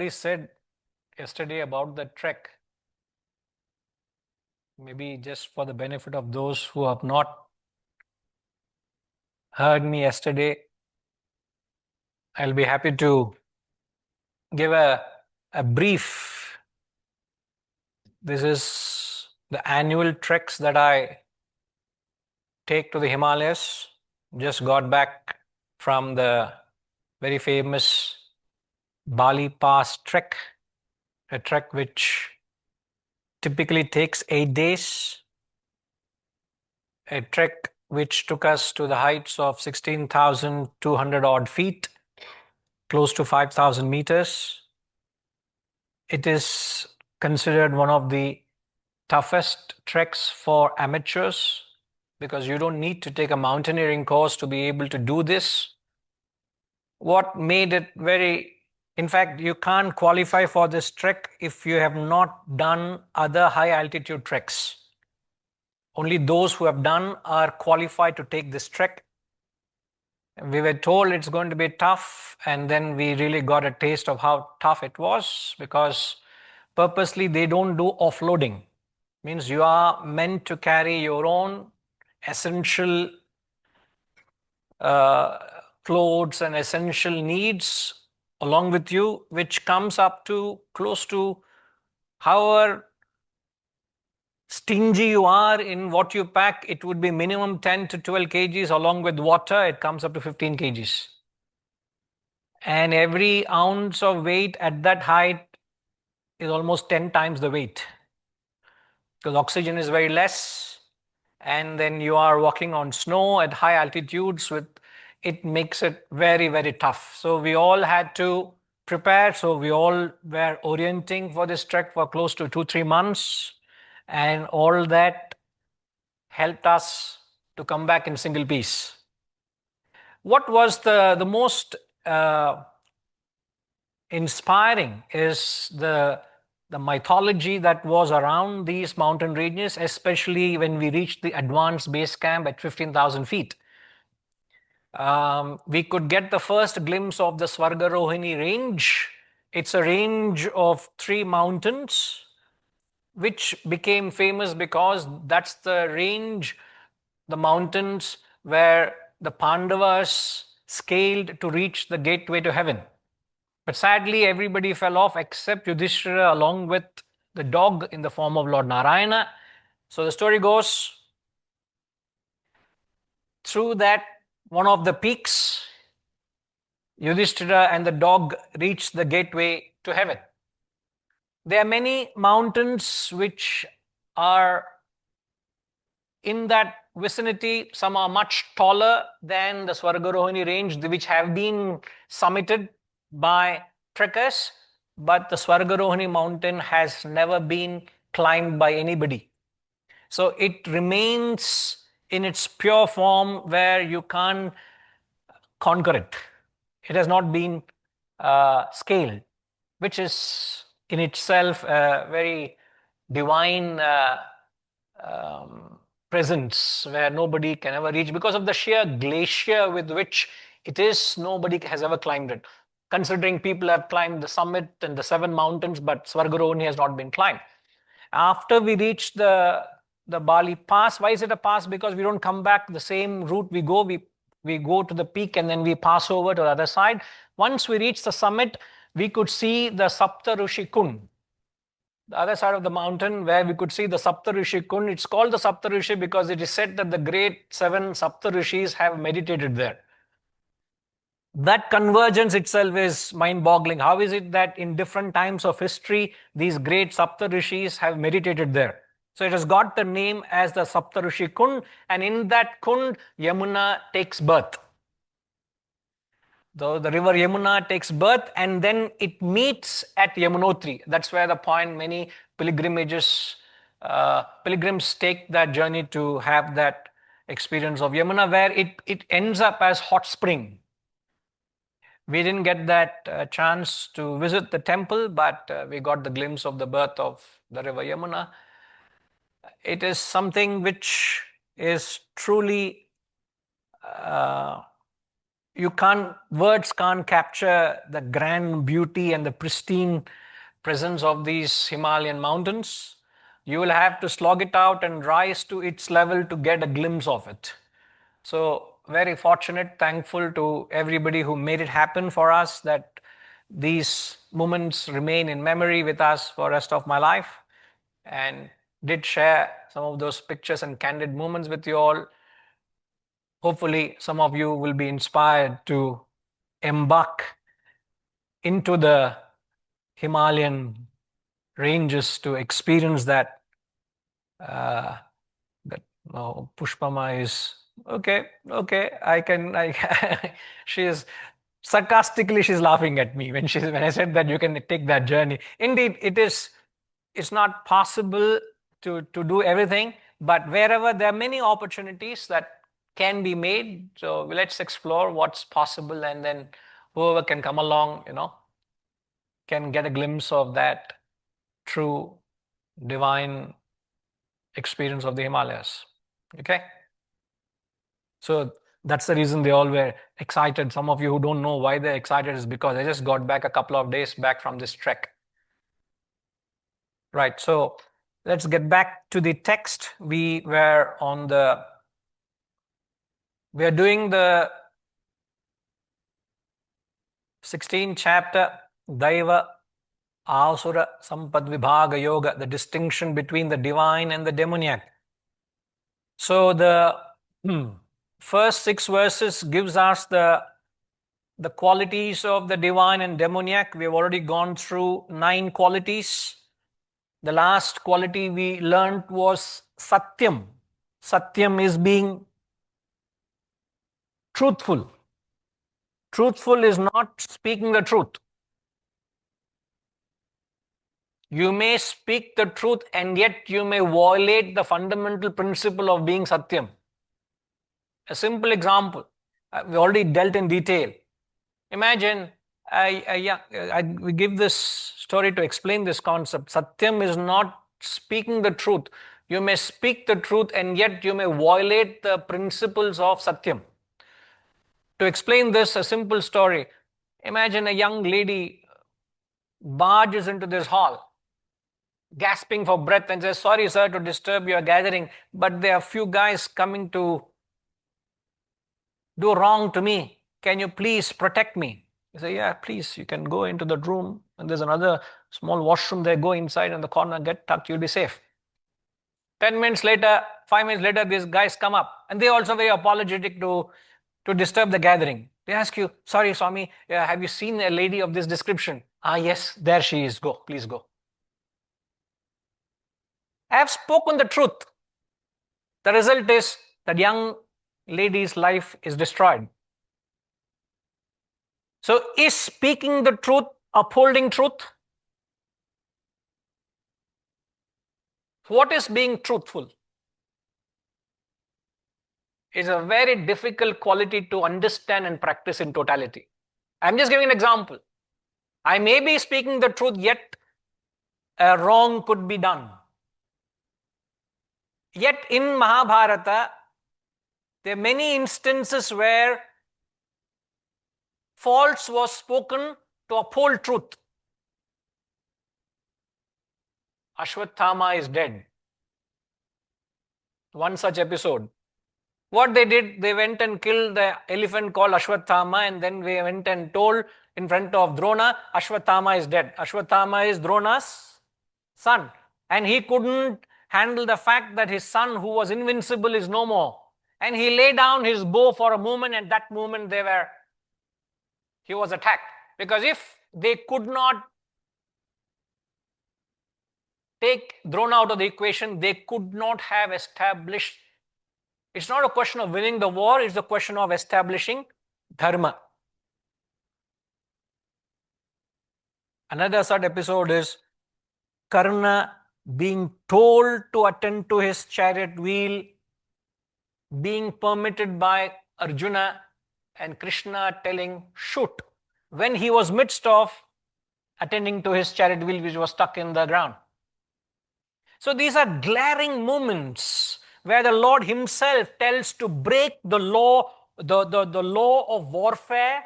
already said yesterday about the trek. Maybe just for the benefit of those who have not heard me yesterday, I'll be happy to give a brief. This is the annual treks that I take to the Himalayas. Just got back from the very famous Bali Pass trek, a trek which typically takes 8 days, a trek which took us to the heights of 16,200 odd feet, close to 5,000 meters. It is considered one of the toughest treks for amateurs because you don't need to take a mountaineering course to be able to do this. What made it in fact, you can't qualify for this trek if you have not done other high altitude treks. Only those who have done are qualified to take this trek. We were told it's going to be tough, and then we really got a taste of how tough it was, because purposely they don't do offloading. Means you are meant to carry your own essential clothes and essential needs along with you, which comes up to close to, however stingy you are in what you pack, it would be minimum 10 to 12 kgs. Along with water, it comes up to 15 kgs. And every ounce of weight at that height is almost 10 times the weight, because oxygen is very less, and then you are walking on snow at high altitudes. It makes it very, very tough. So we all had to prepare. So we all were orienting for this trek for close to 2-3 months, and all that helped us to come back in single piece. What was the most inspiring is the mythology that was around these mountain ranges, especially when we reached the advanced base camp at 15,000 feet. We could get the first glimpse of the Svargarohini range. It's a range of 3 mountains, which became famous because that's the range, the mountains where the Pandavas scaled to reach the gateway to heaven. But sadly, everybody fell off except Yudhishthira, along with the dog in the form of Lord Narayana. So the story goes, through that one of the peaks, Yudhishthira and the dog reached the gateway to heaven. There are many mountains which are in that vicinity. Some are much taller than the Svargarohini range, which have been summited by trekkers, but the Svargarohini mountain has never been climbed by anybody. So it remains in its pure form where you can't conquer it. It has not been scaled, which is in itself a very divine presence where nobody can ever reach because of the sheer glacier with which it is. Nobody has ever climbed it. Considering people have climbed the summit and the 7 mountains, but Svargarohini has not been climbed. After we reach the Bali Pass, why is it a pass? Because we don't come back the same route we go. We go to the peak and then we pass over to the other side. Once we reach the summit, we could see the Saptarishi Kund, the other side of the mountain, where we could see the Saptarishi Kund. It's called the Saptarishi because it is said that the great 7 Saptarishis have meditated there. That convergence itself is mind-boggling. How is it that in different times of history, these great Saptarishis have meditated there? So it has got the name as the Saptarishi Kund, and in that Kund, Yamuna takes birth. The river Yamuna takes birth, and then it meets at Yamunotri. That's where the point many pilgrims take that journey to have that experience of Yamuna, where it ends up as hot spring. We didn't get that chance to visit the temple, but we got the glimpse of the birth of the river Yamuna. It is something which is truly words can't capture the grand beauty and the pristine presence of these Himalayan mountains. You will have to slog it out and rise to its level to get a glimpse of it. So very fortunate, thankful to everybody who made it happen for us, that these moments remain in memory with us for the rest of my life, and did share some of those pictures and candid moments with you all. Hopefully, some of you will be inspired to embark into the Himalayan ranges to experience that. That Pushpama is okay. Okay, I can. She is sarcastically. She's laughing at me when I said that you can take that journey. Indeed, it is. It's not possible to do everything, but wherever there are many opportunities that can be made, so let's explore what's possible, and then whoever can come along, can get a glimpse of that true divine experience of the Himalayas. Okay, so that's the reason they all were excited. Some of you who don't know why they're excited is because I just got back a couple of days back from this trek. Right, so let's get back to the text. We are doing the 16th chapter, Daiva Asura Sampad Vibhaga Yoga, the distinction between the divine and the demoniac. So the first 6 verses gives us the qualities of the divine and demoniac. We have already gone through 9 qualities. The last quality we learned was Satyam. Satyam is being truthful. Truthful is not speaking the truth. You may speak the truth and yet you may violate the fundamental principle of being Satyam. A simple example, we already dealt in detail. Imagine, we give this story to explain this concept. Satyam is not speaking the truth. You may speak the truth and yet you may violate the principles of Satyam. To explain this, a simple story. Imagine a young lady barges into this hall, gasping for breath, and says, "Sorry, sir, to disturb your gathering, but there are few guys coming to do wrong to me. Can you please protect me?" You say, "Yeah, please, you can go into the room, and there's another small washroom there. Go inside in the corner, get tucked, you'll be safe." 10 minutes later, 5 minutes later, these guys come up, and they also very apologetic to disturb the gathering. They ask you, "Sorry, Swami, have you seen a lady of this description?" "Ah, yes, there she is. Go, please go." I have spoken the truth. The result is that young lady's life is destroyed. So is speaking the truth upholding truth? What is being truthful? It's a very difficult quality to understand and practice in totality. I'm just giving an example. I may be speaking the truth, yet a wrong could be done. Yet in Mahabharata, there are many instances where false was spoken to uphold truth. Ashwatthama is dead. One such episode. What they did, they went and killed the elephant called Ashwatthama, and then they went and told in front of Drona, Ashwatthama is dead. Ashwatthama is Drona's son. And he couldn't handle the fact that his son, who was invincible, is no more. And he laid down his bow for a moment, and that moment he was attacked. Because if they could not take Drona out of the equation, they could not have established. It's not a question of winning the war, it's a question of establishing dharma. Another such episode is Karna being told to attend to his chariot wheel, being permitted by Arjuna, and Krishna telling, "Shoot," when he was midst of attending to his chariot wheel, which was stuck in the ground. So these are glaring moments where the Lord himself tells to break the law the law of warfare,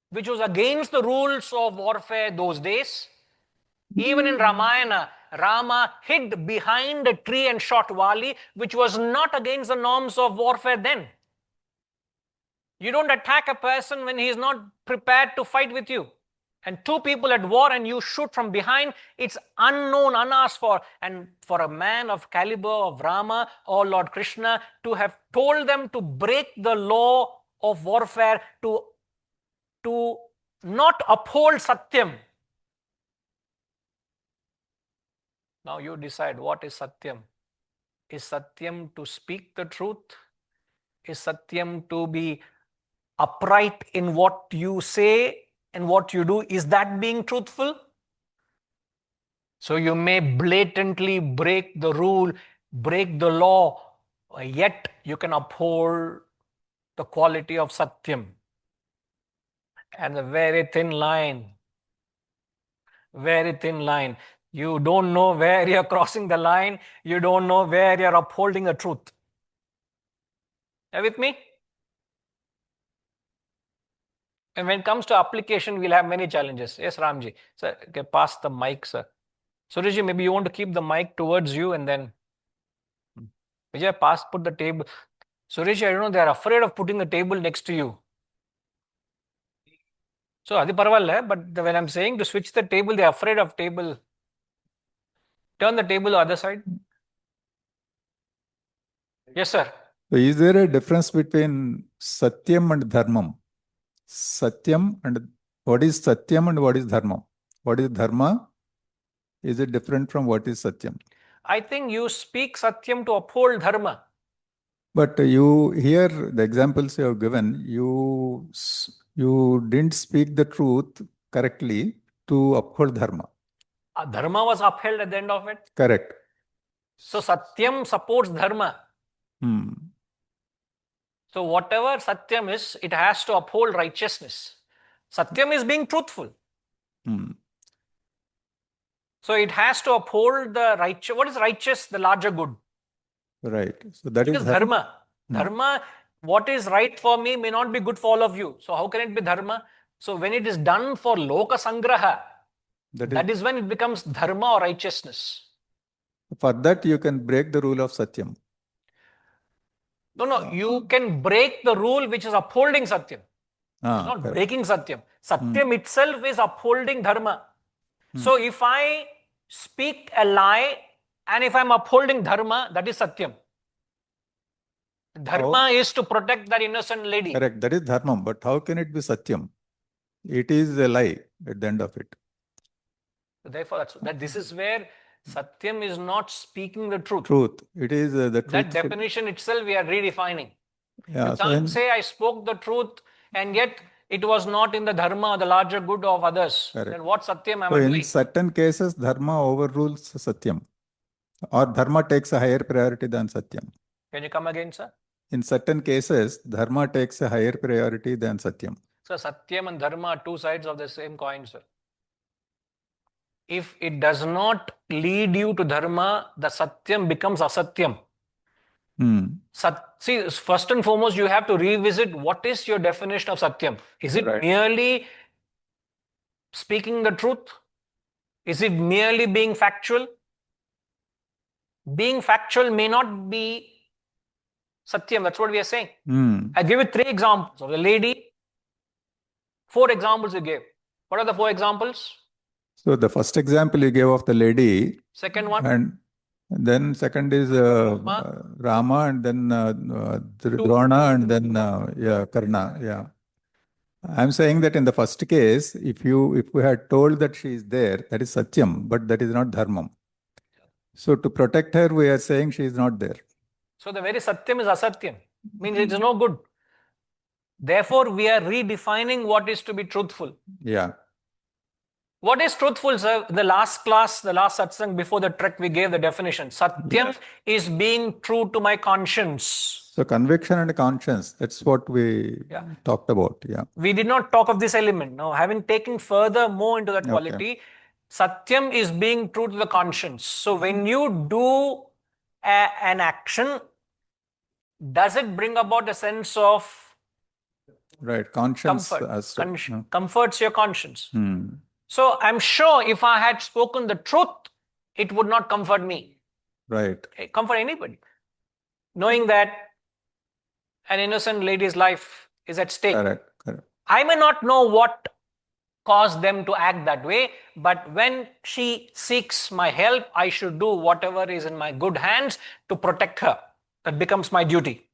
which was against the rules of warfare those days. Even in Ramayana, Rama hid behind a tree and shot Vali, which was not against the norms of warfare then. You don't attack a person when he is not prepared to fight with you. And two people at war and you shoot from behind, it's unknown, unasked for. And for a man of caliber of Rama or Lord Krishna to have told them to break the law of warfare, to not uphold Satyam. Now you decide, what is Satyam? Is Satyam to speak the truth? Is Satyam to be upright in what you say and what you do? Is that being truthful? So you may blatantly break the rule, break the law, yet you can uphold the quality of Satyam. And a very thin line. Very thin line. You don't know where you're crossing the line. You don't know where you're upholding the truth. Are you with me? And when it comes to application, we'll have many challenges. Yes, Ramji. Sir, okay, pass the mic, sir. Surajji, maybe you want to keep the mic towards you and then Vijay, put the table. Surajji, I don't know, they're afraid of putting the table next to you. So, adi parvalla, but when I'm saying to switch the table, they're afraid of table. Turn the table to the other side. Yes, sir. So is there a difference between Satyam and Dharmam? Satyam and what is Satyam and what is Dharma? What is Dharma? Is it different from what is Satyam? I think you speak Satyam to uphold Dharma. But you here, the examples you have given, you didn't speak the truth correctly to uphold Dharma. Dharma was upheld at the end of it. Correct. So Satyam supports Dharma. So whatever Satyam is, it has to uphold righteousness. Satyam is being truthful. So it has to uphold the righteous. What is righteous? The larger good. Right. So that is Dharma. Dharma, what is right for me may not be good for all of you. So how can it be Dharma? So when it is done for Loka Sangraha, that is when it becomes Dharma or righteousness. For that you can break the rule of Satyam. No, you can break the rule which is upholding Satyam. It's not breaking Satyam. Satyam itself is upholding Dharma. So if I speak a lie and if I'm upholding Dharma, that is Satyam. Dharma is to protect that innocent lady. Correct. That is Dharma. But how can it be Satyam? It is a lie at the end of it. Therefore, this is where Satyam is not speaking the truth. It is the truth. That definition itself we are redefining. Yeah, you can't say I spoke the truth and yet it was not in the Dharma, the larger good of others. Correct. Then what Satyam am I doing? In certain cases, Dharma overrules Satyam. Or Dharma takes a higher priority than Satyam. Can you come again, sir? In certain cases, Dharma takes a higher priority than Satyam. So Satyam and Dharma are two sides of the same coin, sir. If it does not lead you to Dharma, the Satyam becomes Asatyam. See, first and foremost, you have to revisit what is your definition of Satyam. Is it merely speaking the truth? Is it merely being factual? Being factual may not be Satyam. That's what we are saying. I give you 3 examples of the lady. 4 examples you gave. What are the 4 examples? So the first example you gave of the lady. Second one. And then second is Rama and then Drona and then Karna. Yeah. I'm saying that in the first case, if we had told that she is there, that is Satyam, but that is not Dharmam. So to protect her, we are saying she is not there. So the very Satyam is Asatyam. Means it is no good. Therefore, we are redefining what is to be truthful. Yeah. What is truthful, sir? The last class, the last satsang before the trek, we gave the definition. Satyam is being true to my conscience. So conviction and conscience, that's what we talked about. Yeah. We did not talk of this element. Now, having taken further more into that quality, Satyam is being true to the conscience. So when you do an action, does it bring about a sense of Right. Conscience comfort? as to, no. Comforts your conscience. Hmm. So I'm sure if I had spoken the truth, it would not comfort me. Right. Comfort anybody. Knowing that an innocent lady's life is at stake. Correct. Correct. I may not know what caused them to act that way, but when she seeks my help, I should do whatever is in my good hands to protect her. That becomes my duty.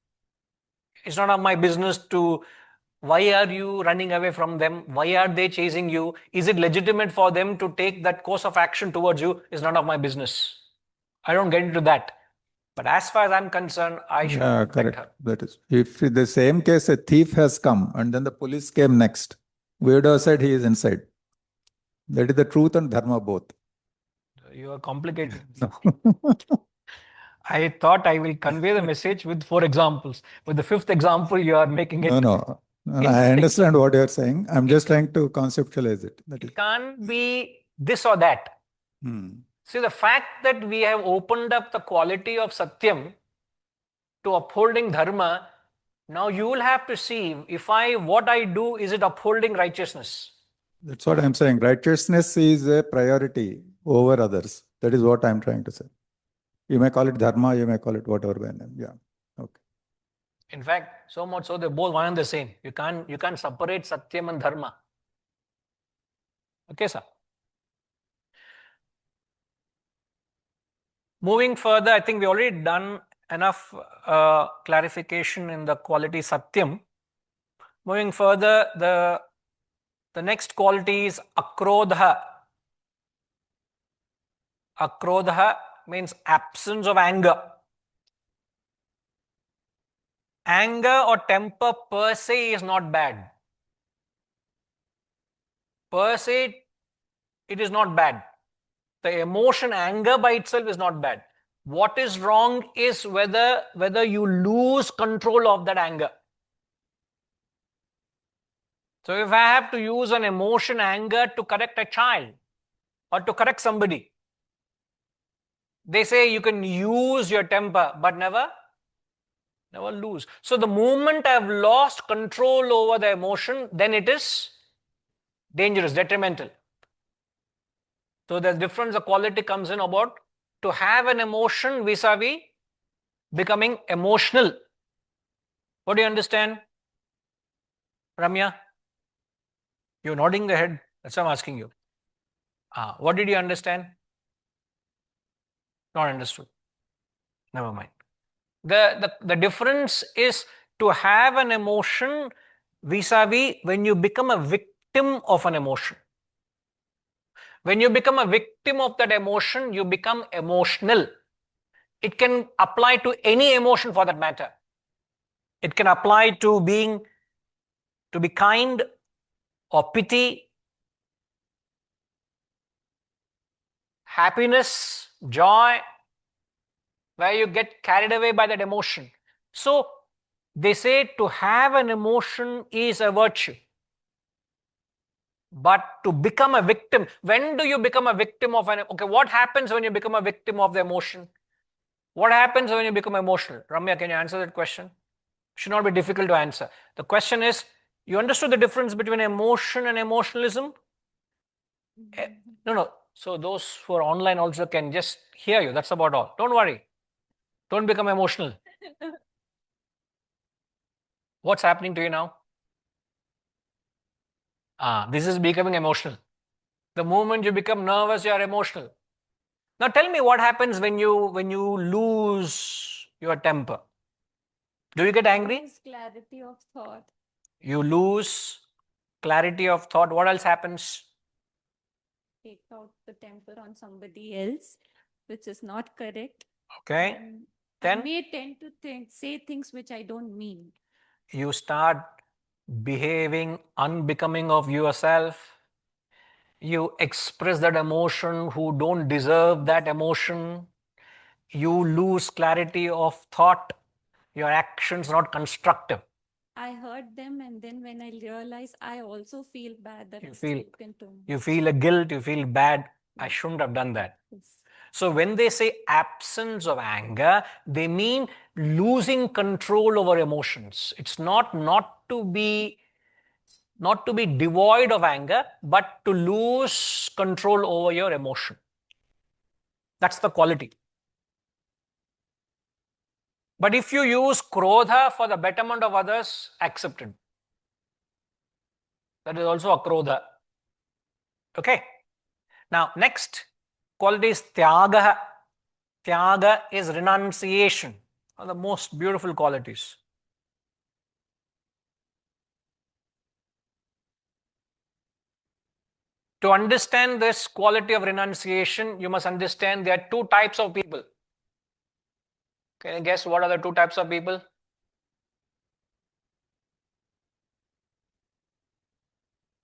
It's not of my business to, why are you running away from them? Why are they chasing you? Is it legitimate for them to take that course of action towards you? It's none of my business. I don't get into that. But as far as I'm concerned, I should protect correct. her. That is, if in the same case a thief has come and then the police came next, we would have said he is inside. That is the truth and dharma both. You are complicated. No. I thought I will convey the message with 4 examples. With the 5th example, you are making it. No. I understand what you are saying. I'm just trying to conceptualize it. That is. It can't be this or that. See, the fact that we have opened up the quality of Satyam to upholding Dharma, now you will have to see if what I do, is it upholding righteousness? That's what I'm saying. Righteousness is a priority over others. That is what I'm trying to say. You may call it dharma, you may call it whatever by name. Yeah. Okay. In fact, so much so they're both one and the same. You can't separate Satyam and Dharma. Okay, sir. Moving further, I think we already done enough clarification in the quality Satyam. Moving further, the next quality is akrodha. Akrodha means absence of anger. Anger or temper per se is not bad. Per se, it is not bad. The emotion anger by itself is not bad. What is wrong is whether you lose control of that anger. So if I have to use an emotion anger to correct a child or to correct somebody, they say you can use your temper but never lose. So the moment I've lost control over the emotion, then it is dangerous, detrimental. So the difference, the quality comes in about to have an emotion vis-a-vis becoming emotional. What do you understand, Ramya? You're nodding the head. That's why I'm asking you. What did you understand? Not understood. Never mind. The difference is to have an emotion vis-a-vis when you become a victim of an emotion. When you become a victim of that emotion, you become emotional. It can apply to any emotion for that matter. It can apply to be kind or pity, happiness, joy, where you get carried away by that emotion. So they say to have an emotion is a virtue. But to become a victim, when do you become a victim of what happens when you become a victim of the emotion? What happens when you become emotional? Ramya, can you answer that question? Should not be difficult to answer. The question is, you understood the difference between emotion and emotionalism? No. So those who are online also can just hear you. That's about all. Don't worry. Don't become emotional. What's happening to you now? This is becoming emotional. The moment you become nervous, you are emotional. Now tell me what happens when you lose your temper. Do you get angry? Lose clarity of thought. You lose clarity of thought. What else happens? Take out the temper on somebody else, which is not correct. Okay. And Then I may tend to say things which I don't mean. You start behaving unbecoming of yourself. You express that emotion who don't deserve that emotion. You lose clarity of thought. Your actions not constructive. I heard them, and then when I realize, I also feel bad that You I've feel- spoken to him. You feel a guilt, you feel bad. I shouldn't have done that. Yes. So when they say absence of anger, they mean losing control over emotions. It's not to be devoid of anger, but to lose control over your emotion. That's the quality. But if you use krodha for the betterment of others, accepted. That is also a krodha. Okay. Now, next quality is tyaga. Tyaga is renunciation. One of the most beautiful qualities. To understand this quality of renunciation, you must understand there are two types of people. Can you guess what are the two types of people?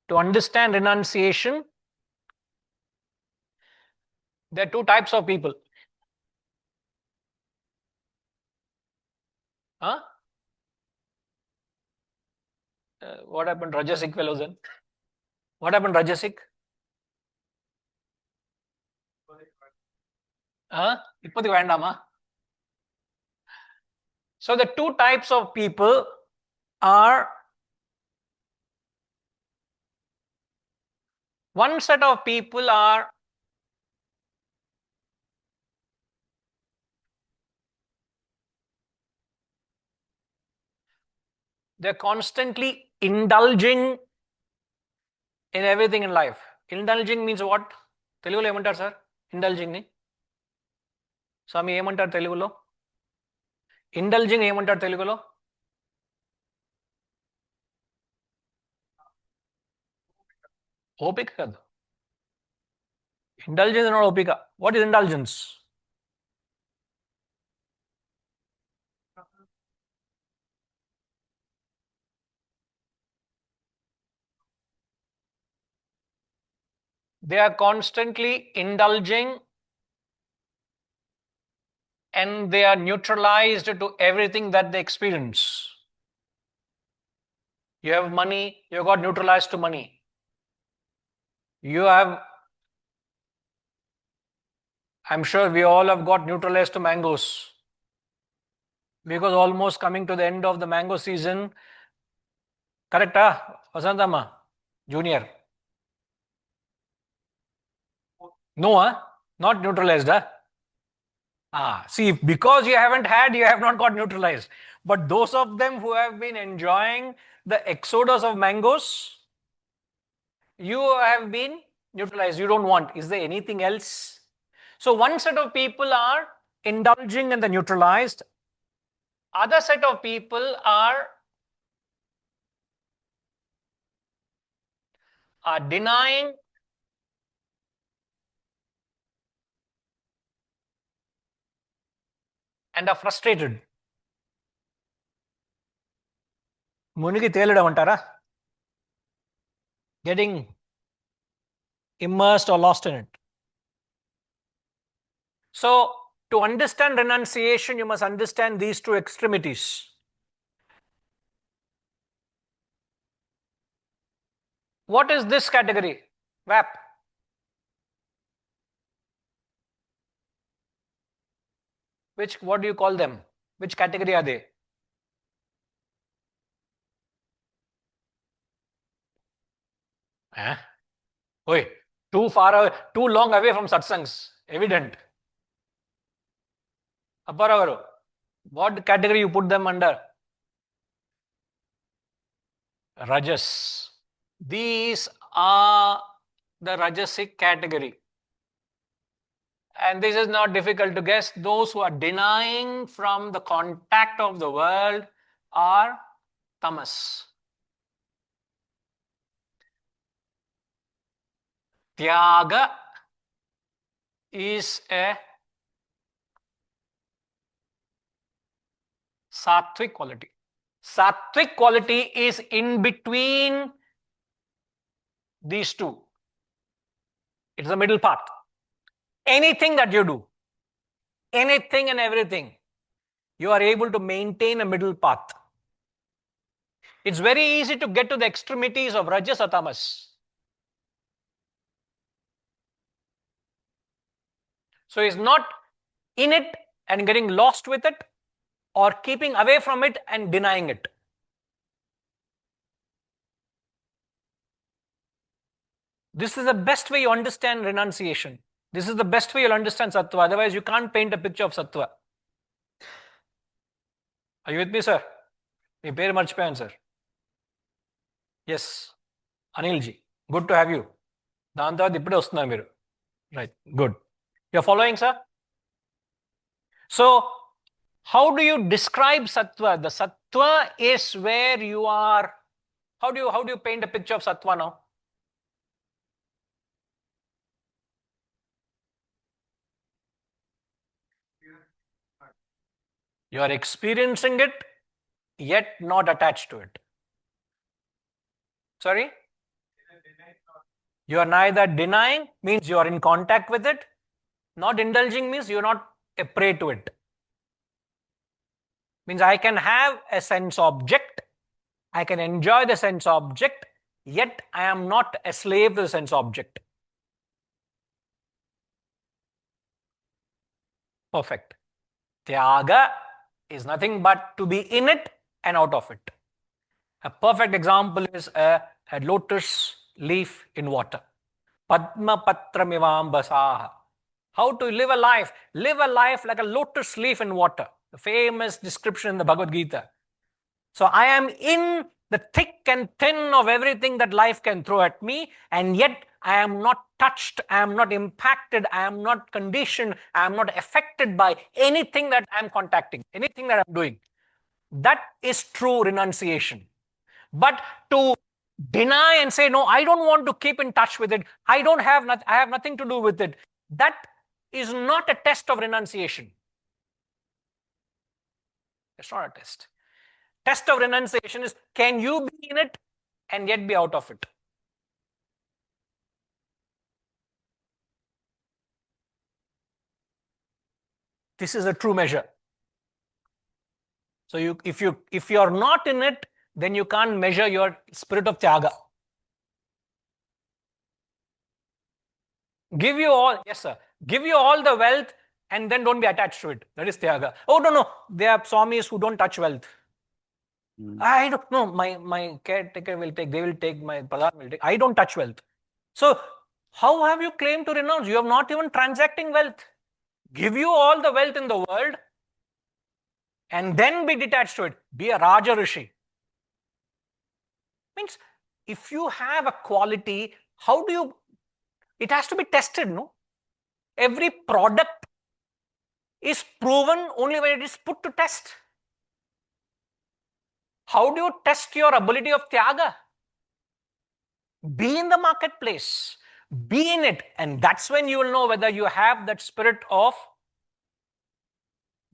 To understand renunciation, there are two types of people. Huh? What happened, Rajasic fellows then? What happened, Rajasic? Huh? Ippathu vendama. So the two types of people are, one set of people are they're constantly indulging in everything in life. Indulging means what? Telugulo ఏమంటారు sir indulging ని? స్వామి ఏమంటారు తెలుగులో? Indulging ఏమంటారు తెలుగులో? ఓపిక కాదు. Indulgence is not ఓపిక. What is indulgence? They are constantly indulging and they are neutralized to everything that they experience. You have money, you got neutralized to money. You have, I'm sure we all have got neutralized to mangoes. Because almost coming to the end of the mango season, correct, Vasantama, Junior? No, not neutralized. See, because you haven't had, you have not got neutralized. But those of them who have been enjoying the exodus of mangoes, you have been neutralized. You don't want. Is there anything else? So one set of people are indulging and the neutralized. Other set of people are denying and are frustrated. మునిగి తేలడం అంటారా? Getting immersed or lost in it. So, to understand renunciation, you must understand these two extremities. What is this category? VAP. What do you call them? Which category are they? Oi, too far away, too long away from satsangs. Evident. Apparavaru, what category you put them under? Rajas. These are the Rajasic category. And this is not difficult to guess. Those who are denying from the contact of the world are tamas. Tyaga is a sattvic quality. Sattvic quality is in between these two. It's the middle path. Anything that you do, anything and everything, you are able to maintain a middle path. It's very easy to get to the extremities of rajas or tamas. So he's not in it and getting lost with it, or keeping away from it and denying it. This is the best way you understand renunciation. This is the best way you'll understand sattva. Otherwise, you can't paint a picture of sattva. Are you with me, sir? మీ పేరు మర్చిపోయాను sir. Yes Anil ji, good to have you. దాని తర్వాత ఇప్పుడే వస్తున్నారు మీరు. Right, good. You're following sir? So how do you describe sattva? The sattva is where you are. How do you paint a picture of sattva now? You are experiencing it, yet not attached to it. Sorry? You are neither denying, means you are in contact with it. Not indulging means you are not a prey to it. Means I can have a sense object, I can enjoy the sense object, yet I am not a slave to the sense object. Perfect. Tyaga is nothing but to be in it and out of it. A perfect example is a lotus leaf in water. Padma patramivambasaha. How to live a life? Live a life like a lotus leaf in water. The famous description in the Bhagavad Gita. So I am in the thick and thin of everything that life can throw at me, and yet I am not touched, I am not impacted, I am not conditioned, I am not affected by anything that I am contacting, anything that I am doing. That is true renunciation. But to deny and say, no, I don't want to keep in touch with it, I have nothing to do with it, that is not a test of renunciation. It's not a test. Test of renunciation is, can you be in it and yet be out of it? This is a true measure. So if you are not in it, then you can't measure your spirit of tyaga. Give you all, yes sir, give you all the wealth and then don't be attached to it. That is tyaga. Oh no, there are swamis who don't touch wealth. I don't know, my caretaker will take, they will take, my pradhan will take. I don't touch wealth. So how have you claimed to renounce? You are not even transacting wealth. Give you all the wealth in the world and then be detached to it. Be a Raja Rishi. Means if you have a quality, how do you, it has to be tested, no? Every product is proven only when it is put to test. How do you test your ability of tyaga? Be in the marketplace, be in it, and that's when you will know whether you have that spirit of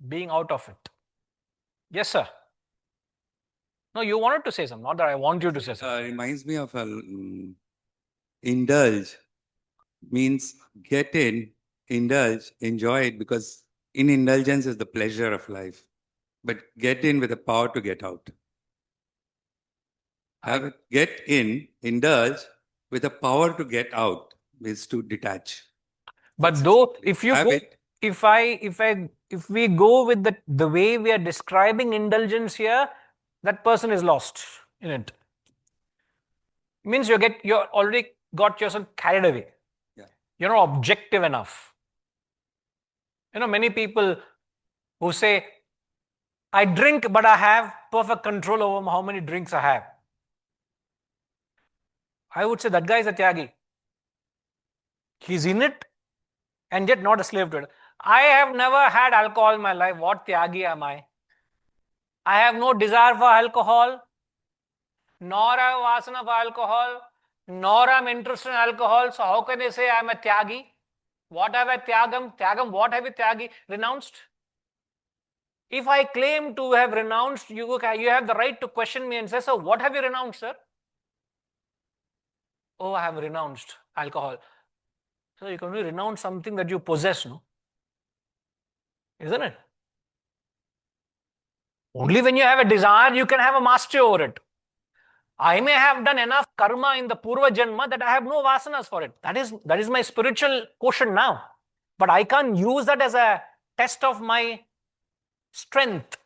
being out of it. Yes, sir. No, you wanted to say something, not that I want you to say something. Reminds me of indulge means get in, indulge, enjoy it, because in indulgence is the pleasure of life. But get in with the power to get out. Have it, get in, indulge with the power to get out is to detach. But though if you Have go, it. if we go with the way we are describing indulgence here, that person is lost in it. Means you're already got yourself carried away. Yeah. You're not objective enough. You know, many people who say, I drink, but I have perfect control over how many drinks I have. I would say that guy is a tyagi. He's in it and yet not a slave to it. I have never had alcohol in my life. What tyagi am I? I have no desire for alcohol, nor I have vasana for alcohol, nor I'm interested in alcohol. So how can they say I'm a tyagi? What have I tyagam? Tyagam, what have you tyagi? Renounced? If I claim to have renounced, you have the right to question me and say, so what have you renounced, sir? Oh, I have renounced alcohol. So you can only renounce something that you possess, no? Isn't it? Only when you have a desire, you can have a mastery over it. I may have done enough karma in the Purva Janma that I have no vasanas for it. That is my spiritual quotient now. But I can't use that as a test of my strength.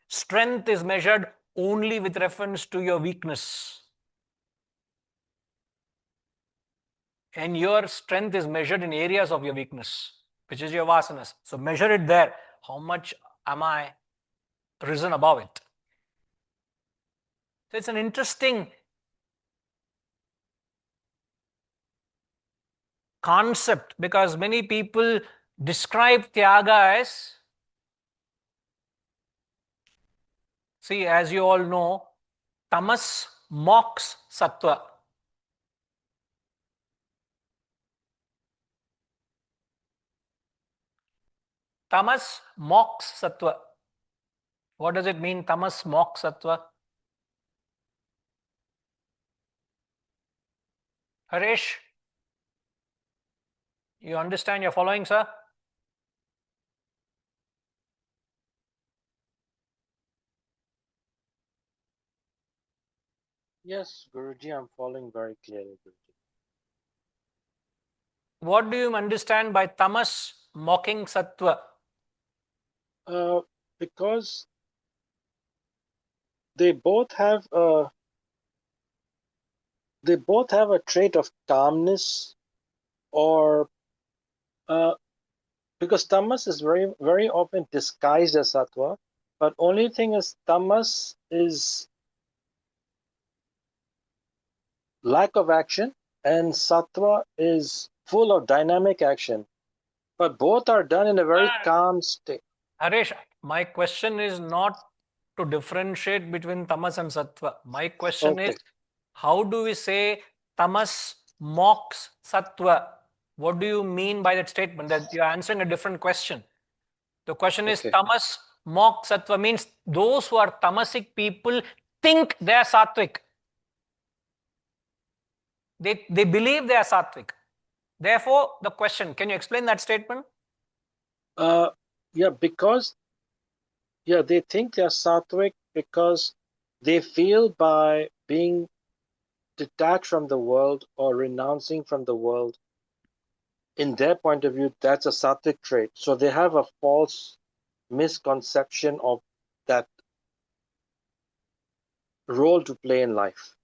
Strength is measured only with reference to your weakness. And your strength is measured in areas of your weakness, which is your vasanas. So measure it there. How much am I risen above it? So it's an interesting concept, because many people describe Tyaga as, see, as you all know, tamas mocks sattva. Tamas mocks sattva. What does it mean, tamas mocks sattva? Harish, you understand, you're following, sir? Yes, Guruji, I'm following very clearly, Guruji. What do you understand by tamas mocking sattva? Because they both have a trait of calmness, or because tamas is very, very often disguised as sattva, but only thing is tamas is lack of action and sattva is full of dynamic action, but both are done in a very calm state. Harish, my question is not to differentiate between tamas and sattva. My question is, Okay. how do we say tamas mocks sattva? What do you mean by that statement? That you're answering a different question. The question is, Okay. tamas mocks sattva means those who are tamasic people think they are sattvic. They believe they are sattvic. Therefore, the question, can you explain that statement? Because they think they are sattvic because they feel by being detached from the world or renouncing from the world, in their point of view, that's a sattvic trait. So they have a false misconception of that role to play in life.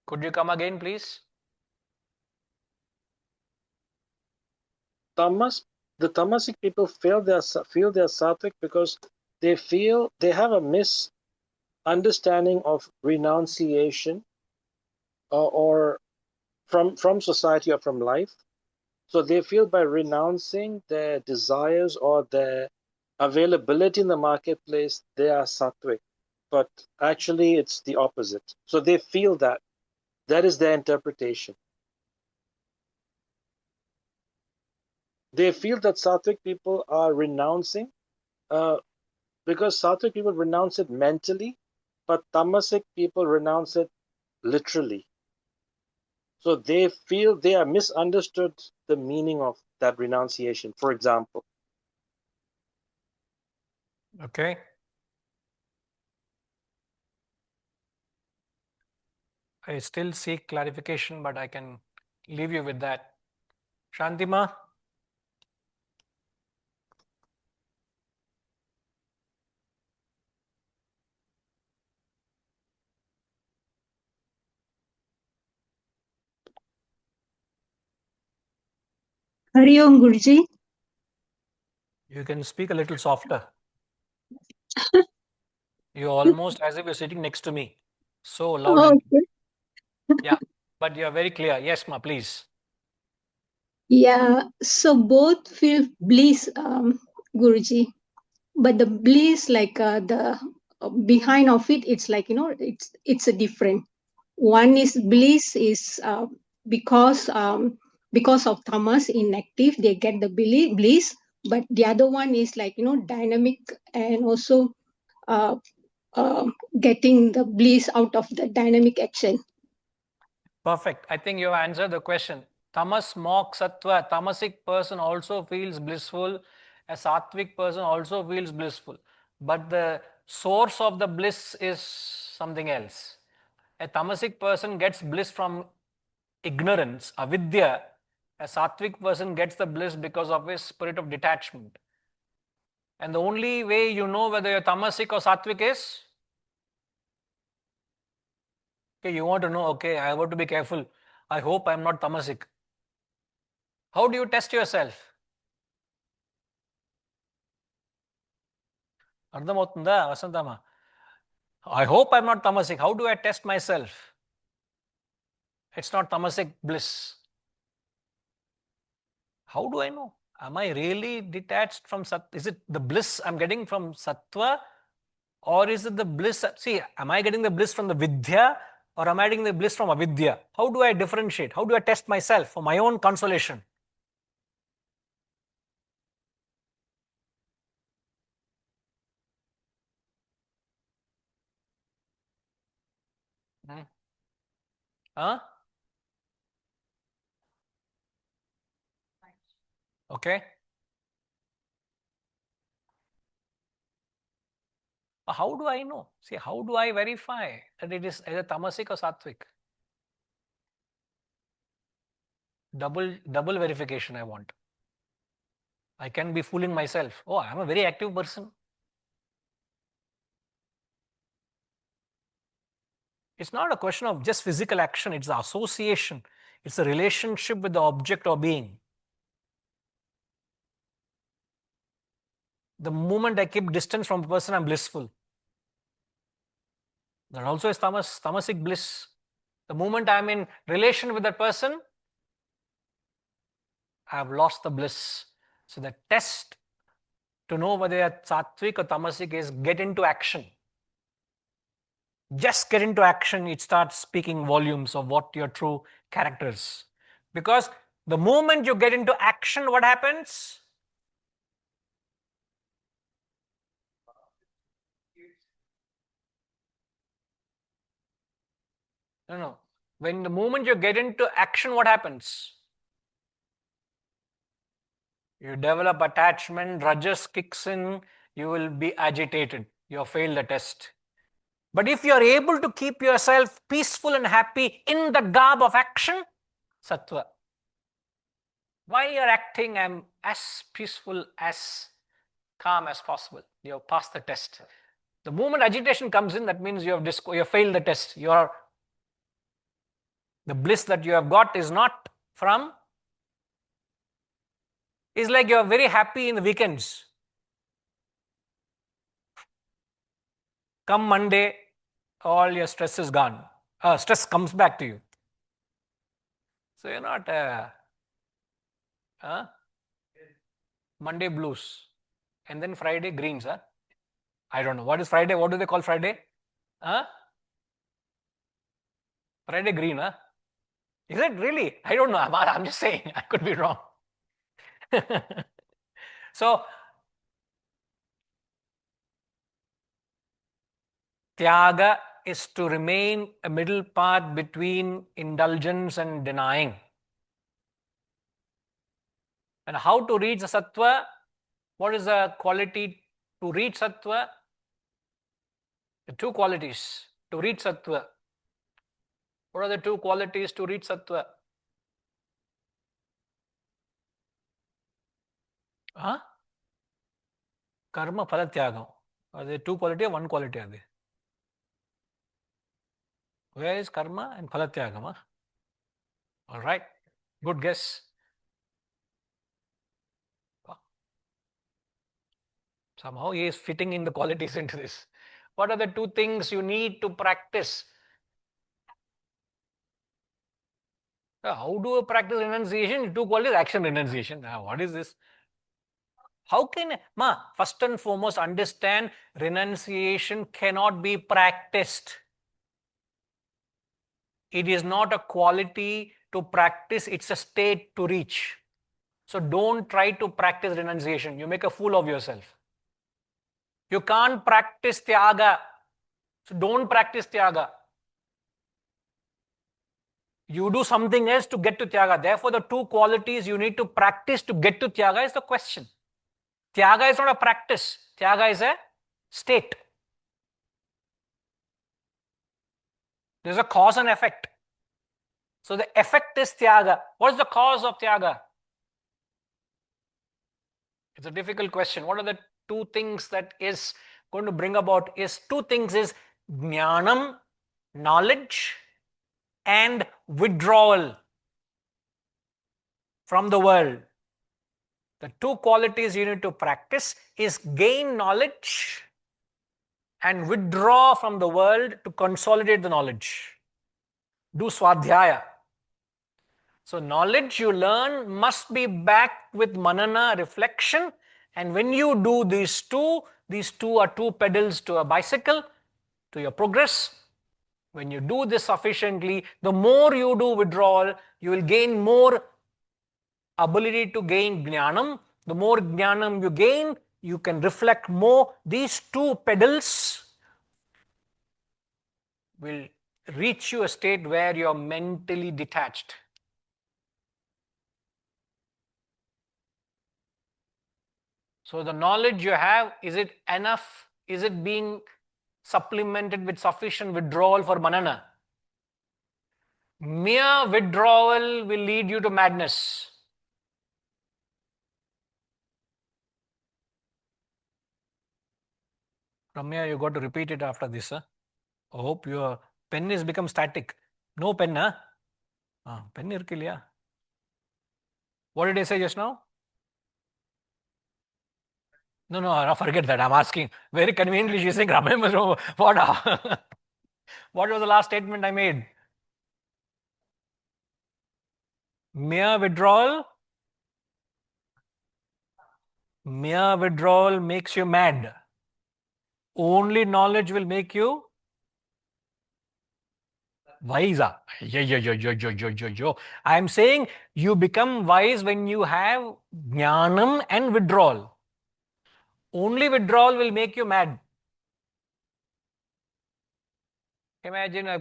Could you come again, please? The tamasic people feel they are sattvic because they feel they have a misunderstanding of renunciation or from society or from life. So they feel by renouncing their desires or their availability in the marketplace, they are sattvic. But actually, it's the opposite. So they feel that. That is their interpretation. They feel that sattvic people are renouncing because sattvic people renounce it mentally, but tamasic people renounce it literally. So they feel they are misunderstood the meaning of that renunciation, for example. Okay. I still seek clarification, but I can leave you with that. Shantima? Hari Om Guruji. You can speak a little softer. You're almost as if you're sitting next to me. So loud. Oh, And, okay. yeah, but you're very clear. Yes, ma, please. Yeah, so both feel bliss, Guruji, but the bliss, like the behind of it, it's like it's a different. One is bliss is because of tamas inactive, they get the bliss, but the other one is like dynamic and also uh, getting the bliss out of the dynamic action. Perfect. I think you have answered the question. Tamas mocks sattva. Tamasic person also feels blissful. A sattvic person also feels blissful. But the source of the bliss is something else. A tamasic person gets bliss from ignorance, avidya, A sattvic person gets the bliss because of his spirit of detachment. And the only way you know whether you're tamasic or sattvic is, okay, you want to know, okay, I have to be careful. I hope I'm not tamasic. How do you test yourself? అర్థమవుతుందా Vasanthamma? I hope I'm not tamasic. How do I test myself? It's not tamasic bliss. How do I know? Am I really detached from sattva? Is it the bliss I'm getting from sattva? Or is it the bliss? See, am I getting the bliss from the vidya or am I getting the bliss from avidya? How do I differentiate? How do I test myself for my own consolation? Huh? Okay. How do I know? See, how do I verify that it is either tamasic or sattvic? Double verification I want. I can be fooling myself. Oh, I'm a very active person. It's not a question of just physical action, it's the association. It's a relationship with the object or being. The moment I keep distance from a person, I'm blissful. That also is tamasic bliss. The moment I'm in relation with that person, I've lost the bliss. So the test to know whether you're sattvic or tamasic is get into action. Just get into action, it starts speaking volumes of what your true character is. Because the moment you get into action, what happens? No. When the moment you get into action, what happens? You develop attachment, rajas kicks in, you will be agitated. You have failed the test. But if you are able to keep yourself peaceful and happy in the garb of action, sattva. While you're acting, I'm as peaceful, as calm as possible. You have passed the test. The moment agitation comes in, that means you have failed the test. The bliss that you have got is not from. It's like you are very happy in the weekends. Come Monday, all your stress is gone. Stress comes back to you. So you're not Monday blues. And then Friday greens, huh? I don't know. What is Friday? What do they call Friday? Friday green, huh? Is it really? I don't know. I'm just saying. I could be wrong. So, Tyaga is to remain a middle path between indulgence and denying. And how to reach the sattva? What is the quality to reach sattva? The two qualities to reach sattva. What are the two qualities to reach sattva? Karma, phala, tyagam. Are they two quality or one quality are they? Where is karma and phala tyagam? All right, good guess. Somehow he is fitting in the qualities into this. What are the two things you need to practice? How do you practice renunciation? Two qualities, action, renunciation. What is this? How can, first and foremost, understand renunciation cannot be practiced. It is not a quality to practice, it's a state to reach. So don't try to practice renunciation. You make a fool of yourself. You can't practice tyaga. So don't practice tyaga. You do something else to get to tyaga. Therefore, the two qualities you need to practice to get to tyaga is the question. Tyaga is not a practice. Tyaga is a state. There's a cause and effect. So the effect is tyaga. What is the cause of tyaga? It's a difficult question. What are the two things that is going to bring about? Is two things is jnanam, knowledge, and withdrawal from the world. The two qualities you need to practice is gain knowledge and withdraw from the world to consolidate the knowledge. Do swadhyaya. So knowledge you learn must be backed with manana, reflection. And when you do these two are two pedals to a bicycle, to your progress. When you do this sufficiently, the more you do withdrawal, you will gain more ability to gain jnanam. The more jnanam you gain, you can reflect more. These two pedals will reach you a state where you're mentally detached. So the knowledge you have, is it enough? Is it being supplemented with sufficient withdrawal for manana? Mere withdrawal will lead you to madness. Ramya, you got to repeat it after this. Huh? I hope your pen has become static. No pen, huh? Pen irkilya. What did I say just now? No, forget that. I'm asking. Very conveniently, she's saying, Ramya, what? What was the last statement I made? Mere withdrawal makes you mad. Only knowledge will make you wise. I'm saying you become wise when you have jnanam and withdrawal. Only withdrawal will make you mad. Imagine I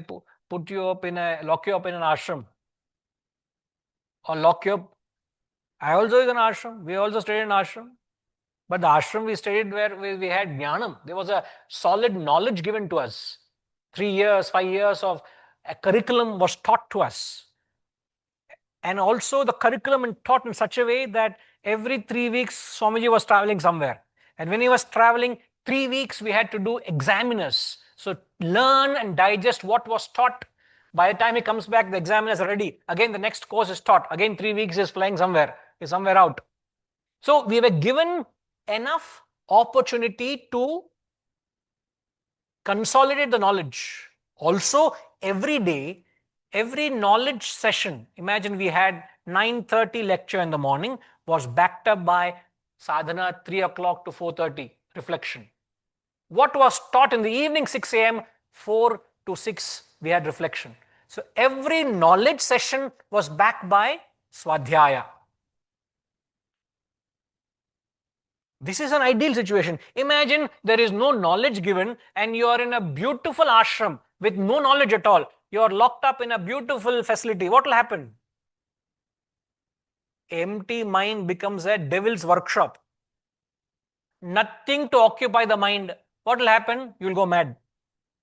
lock you up in an ashram. Or lock you up. I also is an ashram. We also stayed in ashram. But the ashram we studied where we had jnanam. There was a solid knowledge given to us. 3 years, 5 years of a curriculum was taught to us. And also the curriculum is taught in such a way that every 3 weeks Swamiji was traveling somewhere. And when he was traveling, 3 weeks we had to do examiners. So learn and digest what was taught. By the time he comes back, the examiners are ready. Again, the next course is taught. Again, 3 weeks is flying somewhere. Is somewhere out. So we were given enough opportunity to consolidate the knowledge. Also, every day, every knowledge session, imagine we had 9:30 lecture in the morning, was backed up by sadhana 3 o'clock to 4:30 reflection. What was taught in the evening 6 a.m., 4 to 6 we had reflection. So every knowledge session was backed by swadhyaya. This is an ideal situation. Imagine there is no knowledge given and you are in a beautiful ashram with no knowledge at all. You are locked up in a beautiful facility. What will happen? Empty mind becomes a devil's workshop. Nothing to occupy the mind. What will happen? You will go mad.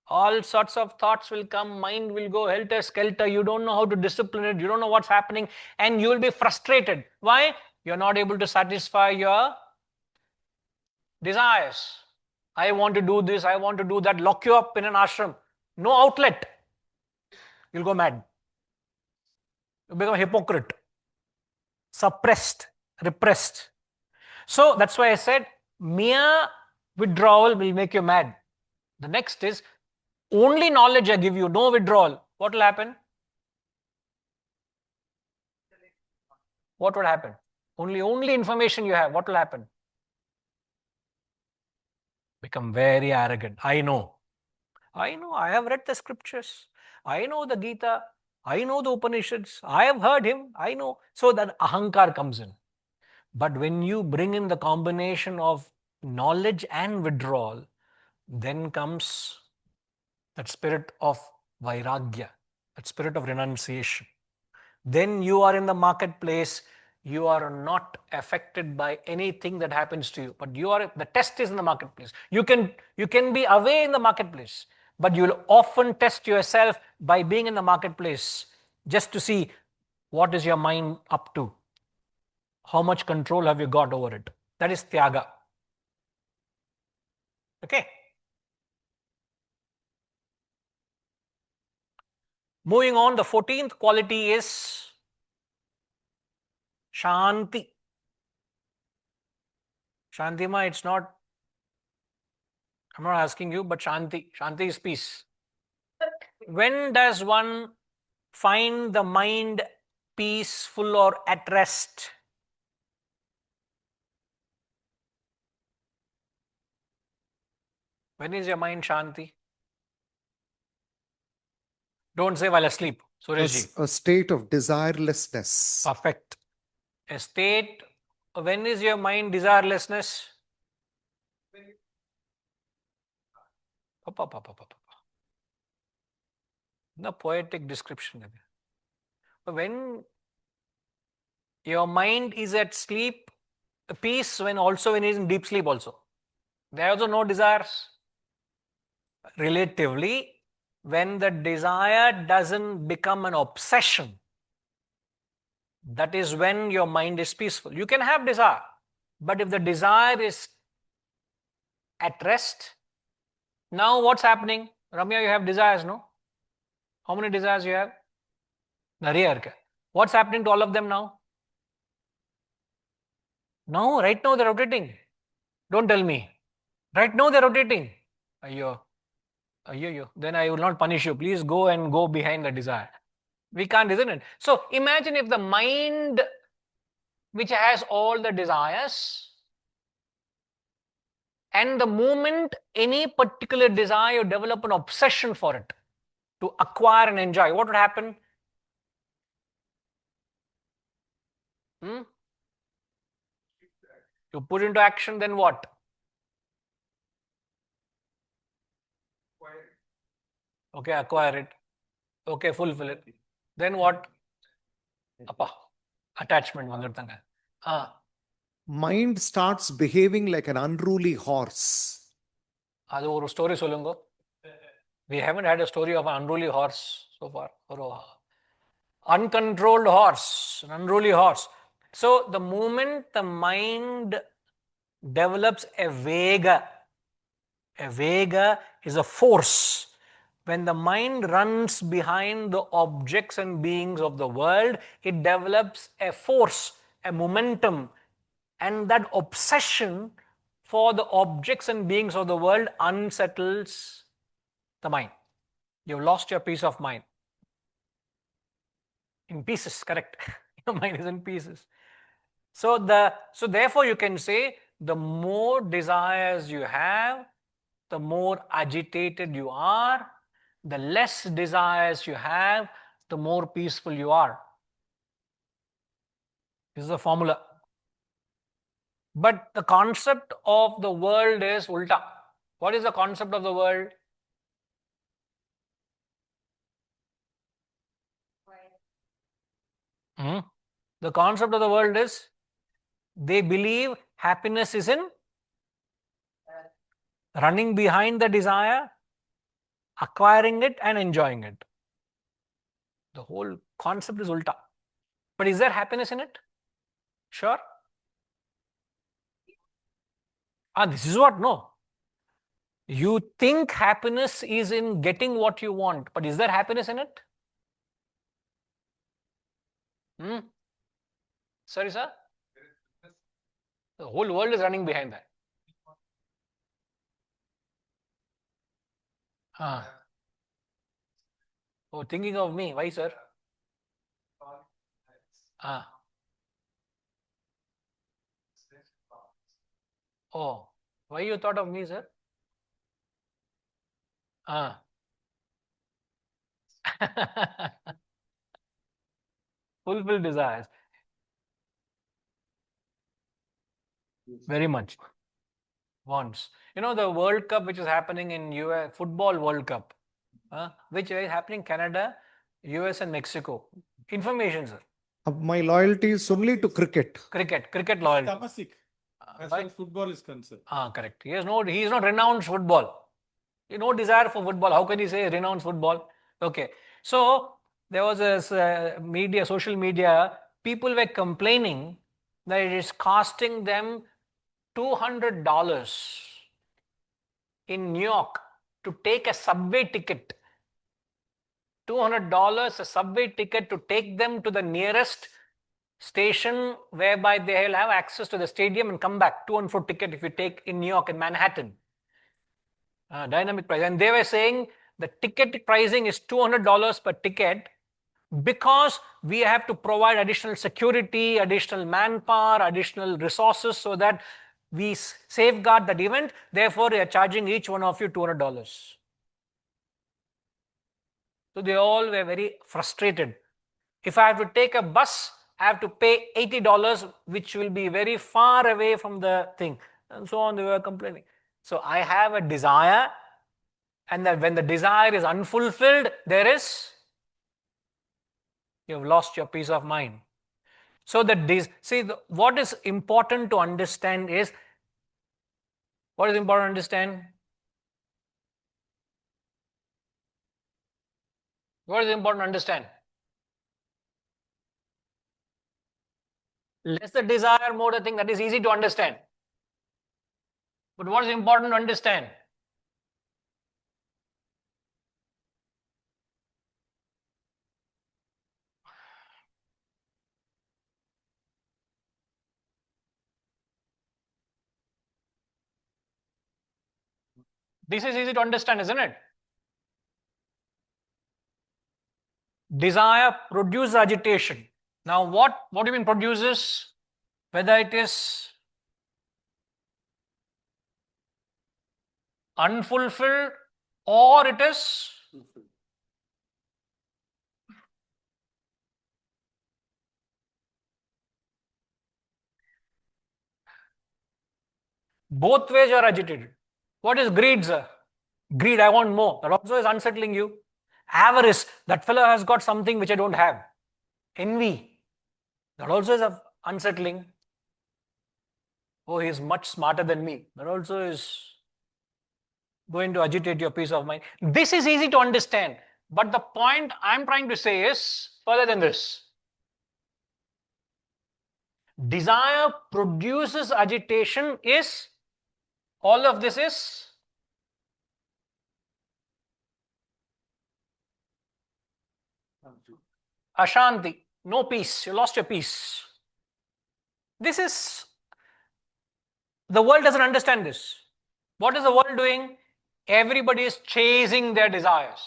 All sorts of thoughts will come. Mind will go helter-skelter. You don't know how to discipline it. You don't know what's happening. And you will be frustrated. Why? You're not able to satisfy your desires. I want to do this, I want to do that. Lock you up in an ashram. No outlet. You'll go mad. You become a hypocrite. Suppressed, repressed. So that's why I said mere withdrawal will make you mad. The next is only knowledge I give you, no withdrawal. What will happen? What would happen? Only information you have. What will happen? Become very arrogant. I know. I have read the scriptures. I know the Gita. I know the Upanishads. I have heard him. I know. So that ahankar comes in. But when you bring in the combination of knowledge and withdrawal, then comes that spirit of vairagya, that spirit of renunciation. Then you are in the marketplace. You are not affected by anything that happens to you, but the test is in the marketplace. You can be away in the marketplace, but you will often test yourself by being in the marketplace. just to see what is your mind up to. How much control have you got over it? That is tyaga. Okay. Moving on, the 14th quality is Shanti. Shantima, it's not, I'm not asking you, but Shanti. Shanti is peace. When does one find the mind peaceful or at rest? When is your mind Shanti? Don't say while asleep, Sureshji. A state of desirelessness. Perfect. A state, when is your mind desirelessness? The poetic description. When your mind is at sleep, peace when it is in deep sleep also. There are also no desires. Relatively, when the desire doesn't become an obsession, that is when your mind is peaceful. You can have desire, but if the desire is at rest, now what's happening? Ramya, you have desires, no? How many desires you have? What's happening to all of them now? No, right now they're rotating. Don't tell me. Right now they're rotating. Ayyo. Then I will not punish you. Please go behind the desire. We can't, isn't it? So imagine if the mind, which has all the desires, and the moment any particular desire, you develop an obsession for it, to acquire and enjoy, what would happen? You put into action, then what? Okay, acquire it. Okay, fulfill it. Then what? Attachment. Mind starts behaving like an unruly horse. Story solungo. We haven't had a story of an unruly horse so far. Uncontrolled horse, an unruly horse. So the moment the mind develops a vega is a force. When the mind runs behind the objects and beings of the world, it develops a force, a momentum, and that obsession for the objects and beings of the world unsettles the mind. You've lost your peace of mind. In pieces, correct? Your mind is in pieces. So therefore you can say the more desires you have, the more agitated you are. The less desires you have, the more peaceful you are. This is the formula. But the concept of the world is ulta. What is the concept of the world? The concept of the world is they believe happiness is in running behind the desire, acquiring it and enjoying it. The whole concept is ulta. But is there happiness in it? Sure. This is what? No. You think happiness is in getting what you want, but is there happiness in it? Sorry, sir? The whole world is running behind that. Oh, thinking of me. Why, sir? Oh, why you thought of me, sir? Fulfill desires. Very much. Wants. You know the World Cup which is happening in US, Football World Cup, which is happening Canada, US and Mexico. Information, sir. My loyalty is only to cricket. Cricket loyalty. Tamasic, as far as football is concerned. Correct. He is not renounced football. No desire for football. How can he say renounce football? Okay. So there was a social media, people were complaining that it is costing them $200 in New York to take a subway ticket. $200 a subway ticket to take them to the nearest station whereby they will have access to the stadium and come back. 204 ticket if you take in New York, in Manhattan. Dynamic price. And they were saying the ticket pricing is $200 per ticket because we have to provide additional security, additional manpower, additional resources so that we safeguard that event. Therefore, they are charging each one of you $200. So they all were very frustrated. If I have to take a bus, I have to pay $80, which will be very far away from the thing. And so on, they were complaining. So I have a desire, and that when the desire is unfulfilled, you have lost your peace of mind. So what is important to understand is, what is important to understand? What is important to understand? Less the desire, more the thing. That is easy to understand. But what is important to understand? This is easy to understand, isn't it? Desire produces agitation. Now, what do you mean produces? Whether it is unfulfilled or it is both ways you are agitated. What is greed, sir? Greed, I want more. That also is unsettling you. Avarice, that fellow has got something which I don't have. Envy, that also is unsettling. Oh, he is much smarter than me. That also is going to agitate your peace of mind. This is easy to understand. But the point I'm trying to say is further than this. Desire produces agitation is, all of this is ashanti, no peace, you lost your peace. This is, the world doesn't understand this. What is the world doing? Everybody is chasing their desires.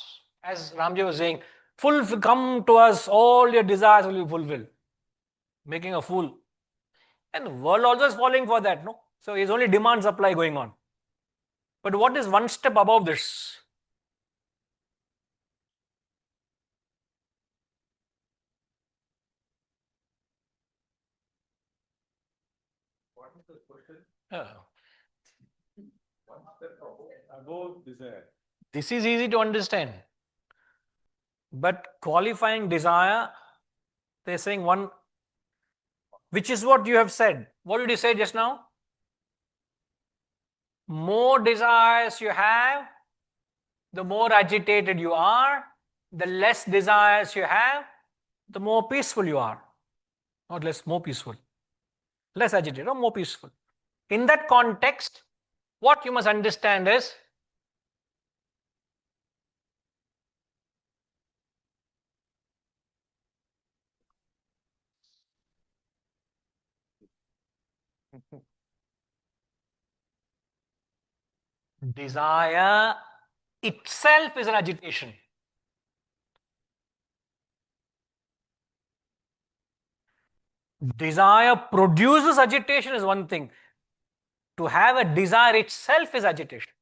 As Ramji was saying, come to us, all your desires will be fulfilled. Making a fool. And the world also is falling for that, no? So it's only demand supply going on. But what is one step above this? What is the question? Uh, One step above desire. This is easy to understand. But qualifying desire, they're saying one, which is what you have said. What did you say just now? More desires you have, the more agitated you are. The less desires you have, the more peaceful you are. Not less, more peaceful. Less agitated or more peaceful. In that context, what you must understand is, desire itself is an agitation. Desire produces agitation is one thing. To have a desire itself is agitation.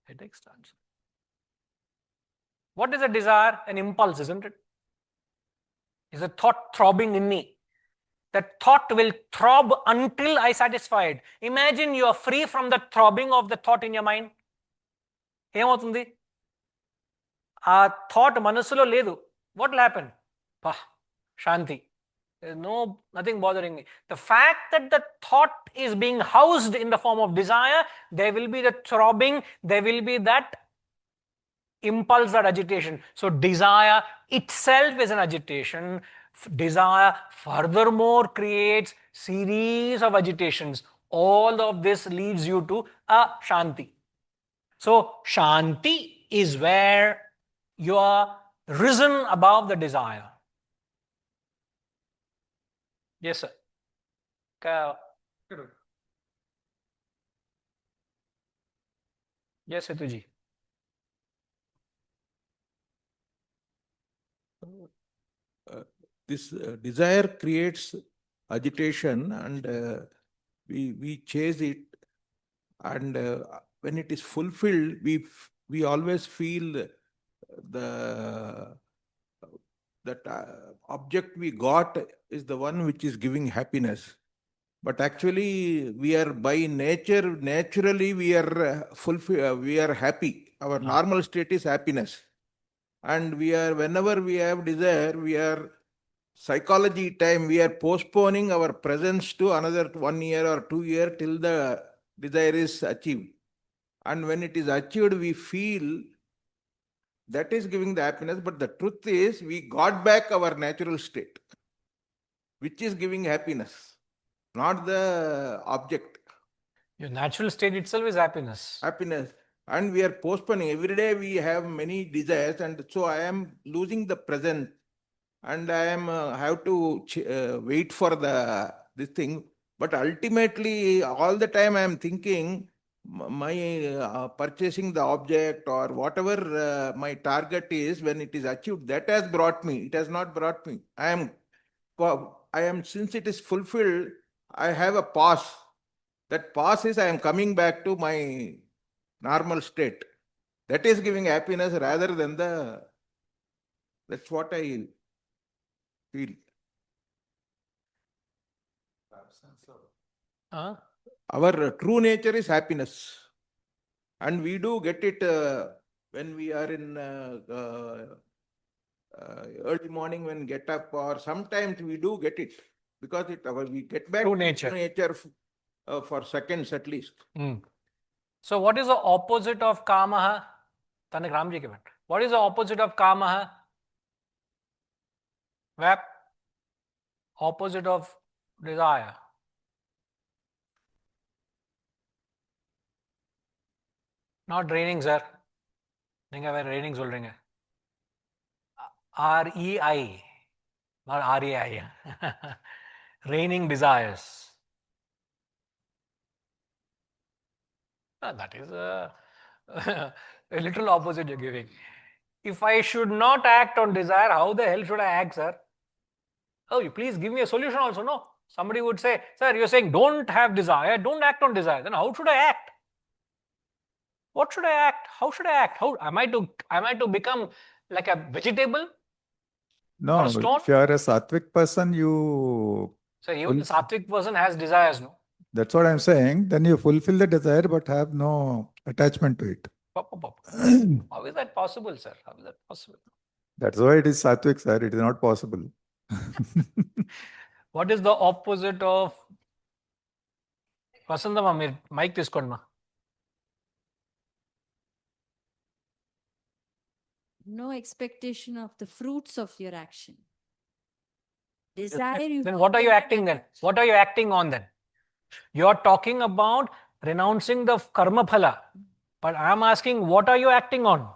Headache starts. What is a desire? An impulse, isn't it? It's a thought throbbing in me. That thought will throb until I satisfy it. Imagine you are free from the throbbing of the thought in your mind. ఏమవుతుంది? ఆ thought మనసులో లేదు. What will happen? Shanti. There's nothing bothering me. The fact that the thought is being housed in the form of desire, there will be the throbbing, there will be that impulse that agitation. So desire itself is an agitation. Desire furthermore creates series of agitations. All of this leads you to a Shanti. So Shanti is where you are risen above the desire. Yes, sir. Yes, Setuji. This desire creates agitation, and we chase it, and when it is fulfilled, we always feel the that object we got is the one which is giving happiness. But actually, we are by naturally we are we are happy. Our normal state is happiness. And whenever we have desire, we are psychology time, we are postponing our presence to another 1 year or 2 years till the desire is achieved. And when it is achieved, we feel that is giving the happiness. But the truth is, we got back our natural state, which is giving happiness, not the object. Your natural state itself is happiness. Happiness. And we are postponing. Every day we have many desires, and so I am losing the present, and I am have to wait for this thing. But ultimately, all the time I am thinking my purchasing the object or whatever my target is, when it is achieved, that has brought me. It has not brought me. I am since it is fulfilled, I have a pause. That pause is I am coming back to my normal state. That is giving happiness rather than that's what I feel. Our true nature is happiness. And we do get it when we are in early morning when get up, or sometimes we do get it because we get back True to nature. nature for seconds at least. So what is the opposite of kamaha? Tanik Ramji ke baat. What is the opposite of kamaha? Vap? Opposite of desire. Not raining, sir. नहीं है raining बोल रहे हैं. REI, not REI. Raining desires. That is a literal opposite you're giving. If I should not act on desire, how the hell should I act, sir? Oh, you please give me a solution also. No. Somebody would say, sir, you're saying don't have desire, don't act on desire. Then how should I act? What should I act? How should I act? How am I to become like a vegetable? No, Or a stone? if you are a sattvic person, you. So even the sattvic person has desires, no? That's what I'm saying. Then you fulfill the desire but have no attachment to it. How is that possible, sir? How is that possible? That's why it is sattvic, sir. It is not possible. What is the opposite of Vasantama? Mir mic తీసుకోండి. No expectation of the fruits of your action. Desire you. Then what are you acting then? What are you acting on then? You are talking about renouncing the karma phala. But I am asking, what are you acting on?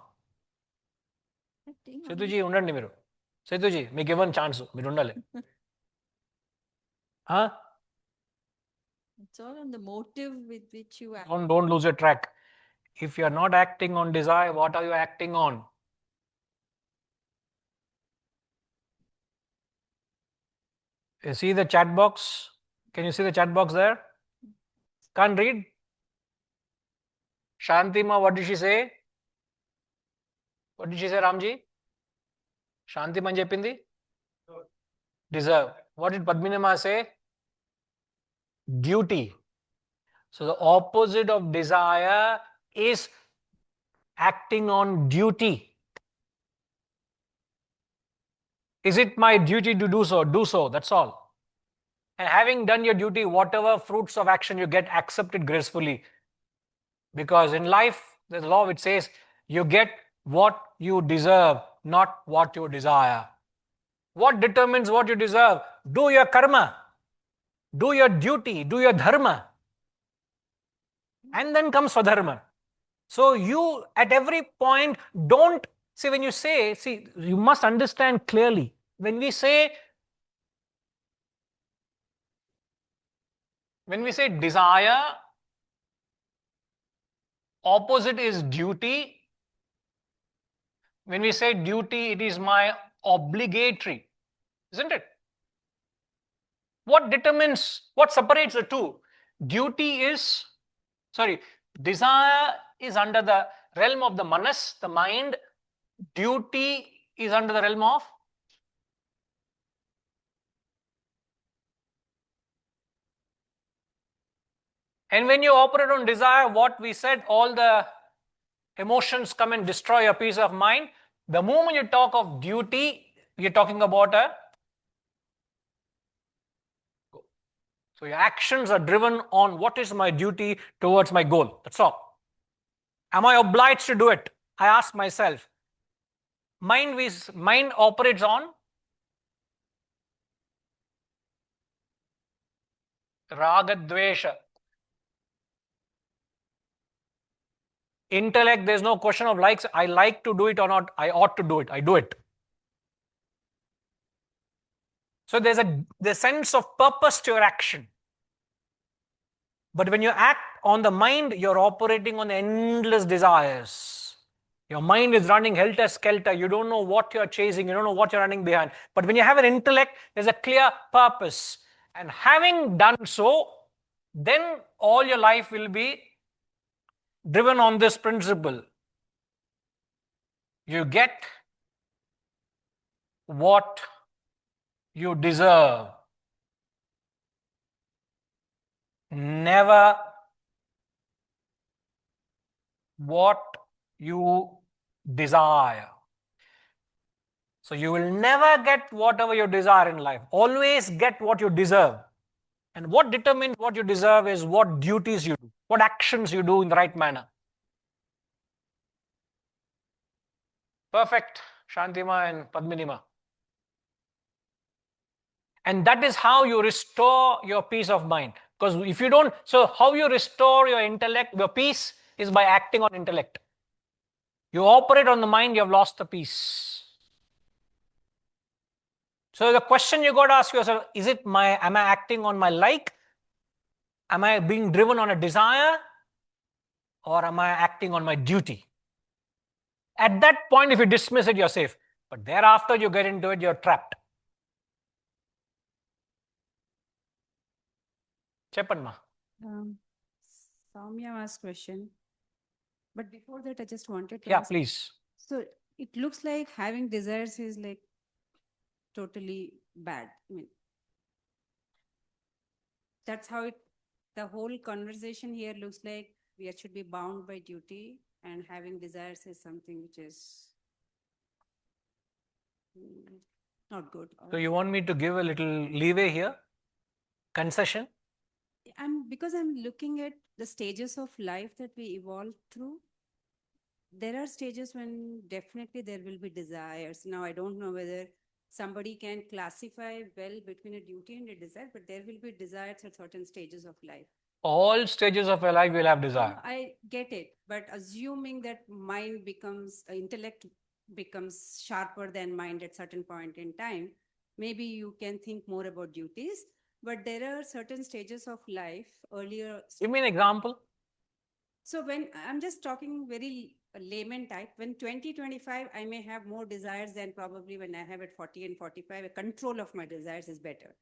Setuji, undanni మీరు. Setuji, మీకు given chance. మీరు ఉండాలి. Huh? It's all on the motive with which you act. Don't lose your track. If you are not acting on desire, what are you acting on? You see the chat box? Can you see the chat box there? Can't read? Shantima, what did she say? What did she say, Ramji? Shantima చెప్పింది? Deserve. What did Padminama say? Duty. So the opposite of desire is acting on duty. Is it my duty to do so? Do so, that's all. And having done your duty, whatever fruits of action you get, accept it gracefully. Because in life, there's a law which says you get what you deserve, not what you desire. What determines what you deserve? Do your karma, do your duty, do your dharma, and then comes swadharma. So you, at every point, don't see when you say, see, you must understand clearly. When we say desire, opposite is duty. When we say duty, it is my obligatory, isn't it? What determines, what separates the two? Desire is under the realm of the manas, the mind. Duty is under the realm of and when you operate on desire, what we said, all the emotions come and destroy your peace of mind. The moment you talk of duty, you're talking about a so your actions are driven on what is my duty towards my goal. That's all. Am I obliged to do it? I ask myself. Mind operates on raga dvesha. Intellect, there's no question of likes. I like to do it or not. I ought to do it. I do it. So there's the sense of purpose to your action. But when you act on the mind, you're operating on endless desires. Your mind is running helter-skelter. You don't know what you're chasing. You don't know what you're running behind. But when you have an intellect, there's a clear purpose. And having done so, then all your life will be driven on this principle. You get what you deserve. Never what you desire. So you will never get whatever you desire in life. Always get what you deserve. And what determines what you deserve is what duties you do, what actions you do in the right manner. Perfect, Shantima and Padminima. And that is how you restore your peace of mind. Because if you don't, so how you restore your intellect, your peace is by acting on intellect. You operate on the mind, you have lost the peace. So the question you got to ask yourself, am I acting on my like? Am I being driven on a desire? Or am I acting on my duty? At that point, if you dismiss it, you're safe. But thereafter you get into it, you're trapped. Chepanma. Soumya asked question. But before that, I just wanted to Yeah, ask. please. So it looks like having desires is like totally bad. I mean, that's how the whole conversation here looks like we should be bound by duty, and having desires is something which is not good. So you want me to give a little leeway here? Concession? Because I'm looking at the stages of life that we evolve through. There are stages when definitely there will be desires. Now, I don't know whether somebody can classify well between a duty and a desire, but there will be desires at certain stages of life. All stages of your life will have desire. I get it, but assuming that intellect becomes sharper than mind at certain point in time, maybe you can think more about duties. But there are certain stages of life earlier. Give me an example. So when I'm just talking very layman type, when 2025, I may have more desires than probably when I have at 40 and 45, a control of my desires is better.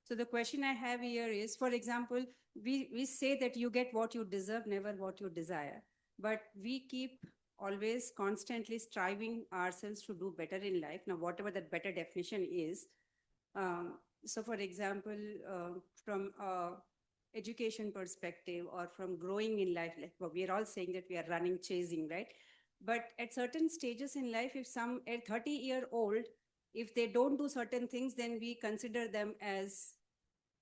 So the question I have here is, for example, we say that you get what you deserve, never what you desire. But we keep always constantly striving ourselves to do better in life. Now, whatever that better definition is. So for example, from education perspective or from growing in life, like we are all saying that we are running, chasing, right? But at certain stages in life, if a 30-year-old, if they don't do certain things, then we consider them as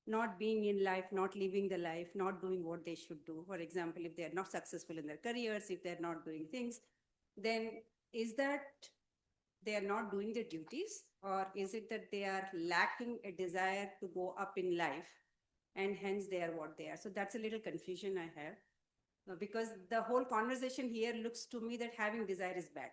not being in life, not living the life, not doing what they should do. For example, if they are not successful in their careers, if they're not doing things, then is that they are not doing their duties, or is it that they are lacking a desire to go up in life and hence they are what they are? So that's a little confusion I have, because the whole conversation here looks to me that having desire is bad.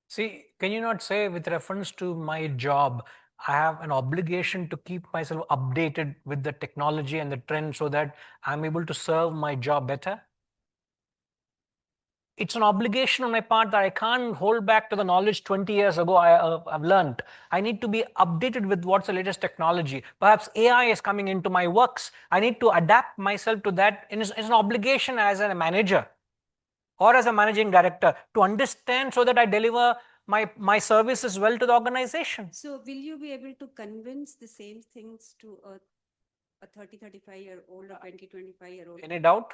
See, can you not say with reference to my job, I have an obligation to keep myself updated with the technology and the trend so that I'm able to serve my job better? It's an obligation on my part that I can't hold back to the knowledge 20 years ago I've learned. I need to be updated with what's the latest technology. Perhaps AI is coming into my works. I need to adapt myself to that. It's an obligation as a manager or as a managing director to understand so that I deliver my services well to the organization. So will you be able to convince the same things to a 30, 35-year-old or 20, 25-year-old? Any doubt?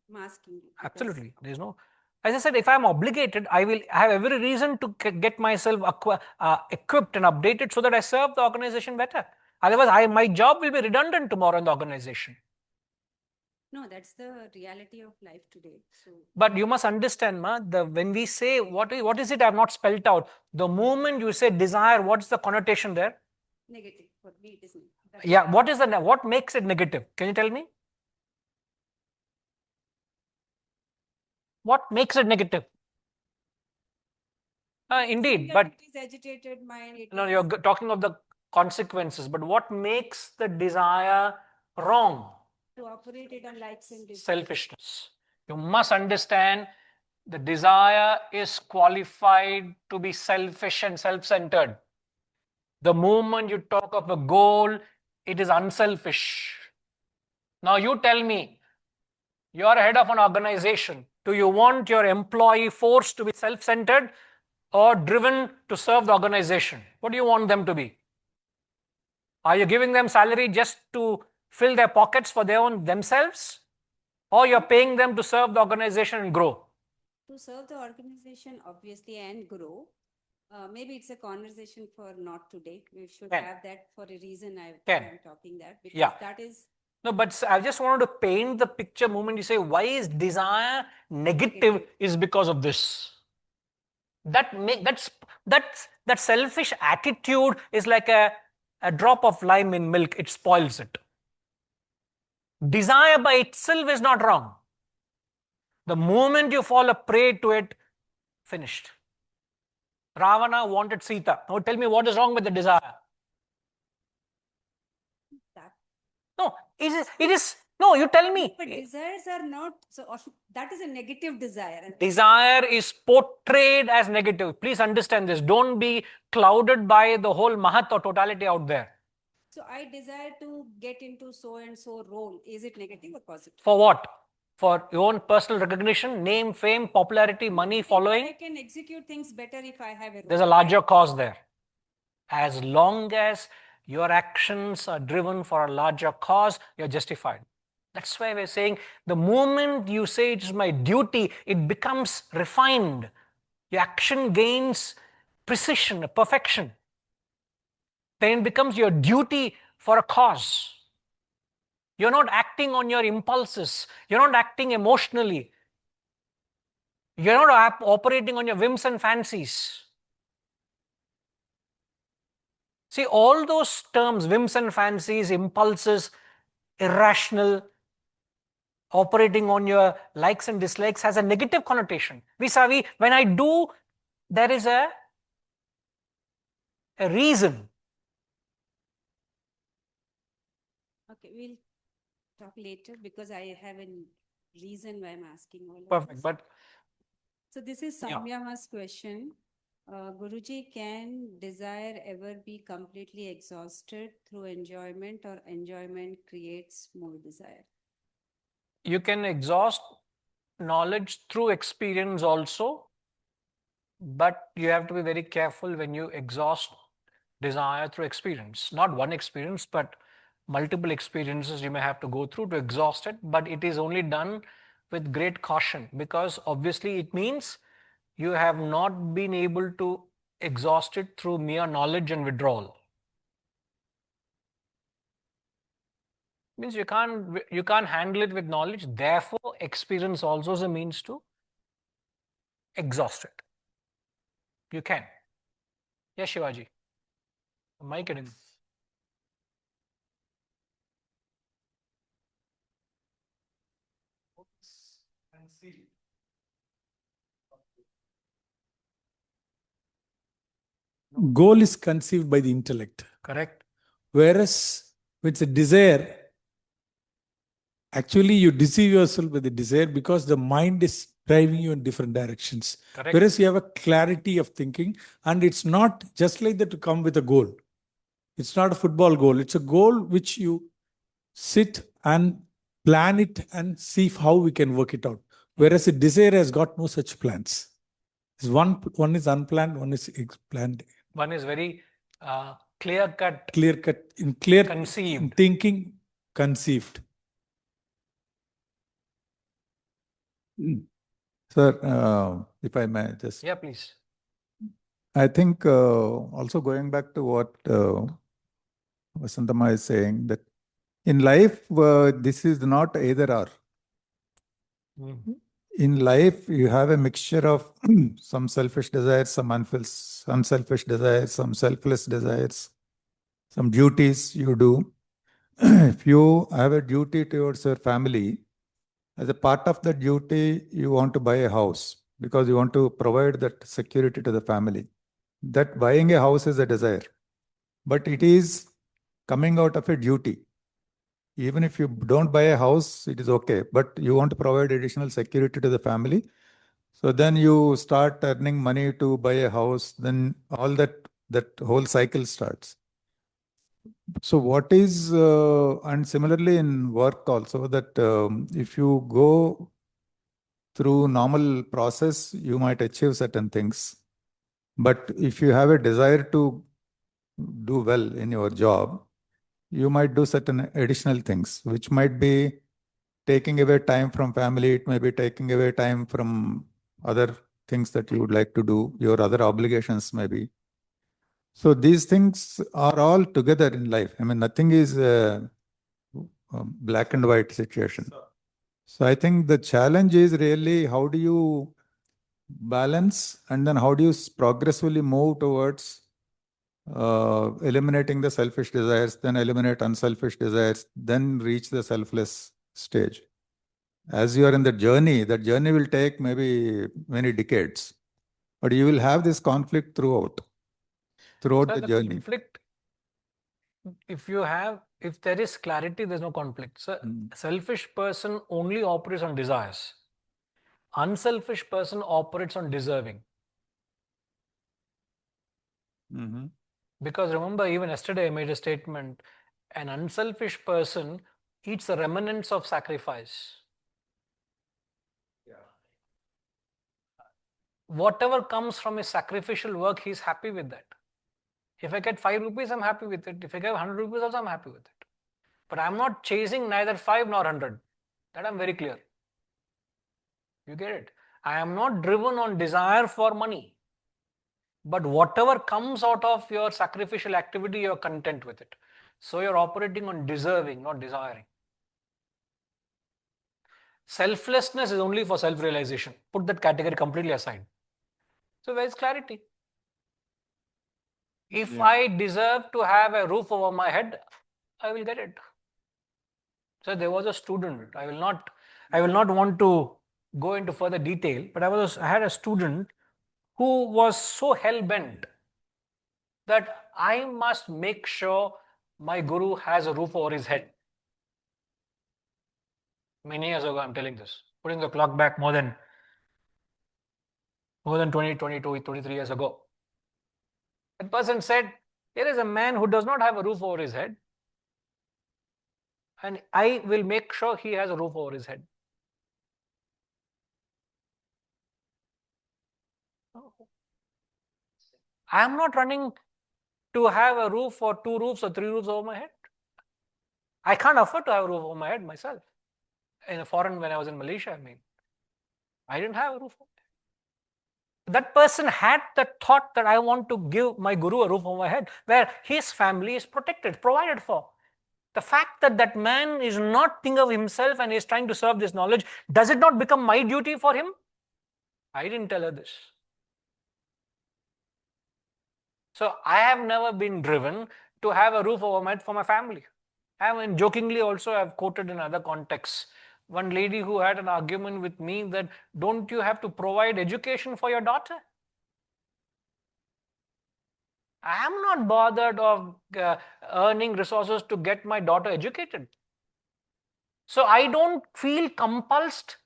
I'm asking you. because- Absolutely. There's no. As I said, if I'm obligated, I have every reason to get myself equipped and updated so that I serve the organization better. Otherwise, my job will be redundant tomorrow in the organization. No, that's the reality of life today. So, But you must understand, when we say what is it I've not spelt out, the moment you say desire, what's the connotation there? negative for me, it is negative. That's Yeah, what makes it negative? Can you tell me? What makes it negative? Indeed, but it is agitated mind. It no, is- you're talking of the consequences. But what makes the desire wrong? to operate it on likes and dislikes. Selfishness. You must understand the desire is qualified to be selfish and self-centered. The moment you talk of a goal, it is unselfish. Now you tell me, you're head of an organization. Do you want your employee force to be self-centered or driven to serve the organization? What do you want them to be? Are you giving them salary just to fill their pockets for themselves? Or you're paying them to serve the organization and grow? To serve the organization, obviously, and grow. Maybe it's a conversation for not today. We should Can. have that for a reason I'm talking that, because Yeah. that is No, but I just wanted to paint the picture moment you say, why is desire negative is because of this. That selfish attitude is like a drop of lime in milk. It spoils it. Desire by itself is not wrong. The moment you fall a prey to it, finished. Ravana wanted Sita. Now tell me what is wrong with the desire? that. No, it is no, you tell me. But desires are not, so that is a negative desire. And Desire is portrayed as negative. Please understand this. Don't be clouded by the whole Mahat or totality out there. so I desire to get into so and so role. Is it negative or positive? For what? For your own personal recognition, name, fame, popularity, money, I following? can execute things better if I have a role. There's a larger cause there. As long as your actions are driven for a larger cause, you're justified. That's why we're saying the moment you say it is my duty, it becomes refined. Your action gains precision, perfection. Then it becomes your duty for a cause. You're not acting on your impulses. You're not acting emotionally. You're not operating on your whims and fancies. See, all those terms, whims and fancies, impulses, irrational, operating on your likes and dislikes, has a negative connotation. Vis-a-vis, when I do, there is a reason. Okay, we'll talk later because I have a reason why I'm asking all of Perfect. this. But So this is Yeah. Samyama's question. Guruji, can desire ever be completely exhausted through enjoyment, or enjoyment creates more desire? you can exhaust knowledge through experience also, but you have to be very careful when you exhaust desire through experience. Not one experience, but multiple experiences you may have to go through to exhaust it, but it is only done with great caution, because obviously it means you have not been able to exhaust it through mere knowledge and withdrawal. Means you can't handle it with knowledge, therefore experience also is a means to exhaust it. You can. Yes, Shivaji. Mic it in. Goal is conceived by the intellect. Correct. Whereas with the desire, actually you deceive yourself with the desire because the mind is driving you in different directions. Correct. Whereas you have a clarity of thinking, and it's not just like that to come with a goal. It's not a football goal. It's a goal which you sit and plan it and see how we can work it out. Whereas a desire has got no such plans. One is unplanned, one is planned. One is very clear cut, Conceived. Thinking, conceived. Sir, if I may just. Yeah, please. I think also going back to what Vasantama is saying, that in life, this is not either or. In life, you have a mixture of some selfish desires, some unselfish desires, some selfless desires, some duties you do. If you have a duty towards your family, as a part of that duty, you want to buy a house because you want to provide that security to the family. That buying a house is a desire, but it is coming out of a duty. Even if you don't buy a house, it is okay, but you want to provide additional security to the family. So then you start earning money to buy a house, then all that whole cycle starts. So what is, and similarly in work also, that if you go through normal process, you might achieve certain things. But if you have a desire to do well in your job, you might do certain additional things, which might be taking away time from family. It may be taking away time from other things that you would like to do, your other obligations maybe. So these things are all together in life. I mean, nothing is a black and white situation. So I think the challenge is really how do you balance, and then how do you progressively move towards eliminating the selfish desires, then eliminate unselfish desires, then reach the selfless stage. As you are in the journey, that journey will take maybe many decades, but you will have this conflict throughout the journey. Conflict, if there is clarity, there's no conflict. So selfish person only operates on desires. Unselfish person operates on deserving. Because remember, even yesterday I made a statement, an unselfish person eats the remnants of sacrifice. Whatever comes from his sacrificial work, he's happy with that. If I get 5 rupees, I'm happy with it. If I get 100 rupees also, I'm happy with it. But I'm not chasing neither 5 nor 100. That I'm very clear. You get it? I am not driven on desire for money. But whatever comes out of your sacrificial activity, you're content with it. So you're operating on deserving, not desiring. Selflessness is only for self-realization. Put that category completely aside. So where's clarity? If I deserve to have a roof over my head, I will get it. So there was a student, I will not want to go into further detail, but I had a student who was so hell-bent that I must make sure my guru has a roof over his head. Many years ago, I'm telling this, putting the clock back more than 20, 22, 23 years ago. That person said, there is a man who does not have a roof over his head, and I will make sure he has a roof over his head. I am not running to have a roof or 2 roofs or 3 roofs over my head. I can't afford to have a roof over my head myself. In a foreign, when I was in Malaysia, I didn't have a roof over my head. That person had the thought that I want to give my guru a roof over my head, where his family is protected, provided for. The fact that that man is not thinking of himself and is trying to serve this knowledge, does it not become my duty for him? I didn't tell her this. So I have never been driven to have a roof over my head for my family. I mean, jokingly also I've quoted in other contexts. One lady who had an argument with me that, don't you have to provide education for your daughter? I am not bothered of earning resources to get my daughter educated. So I don't feel compulsed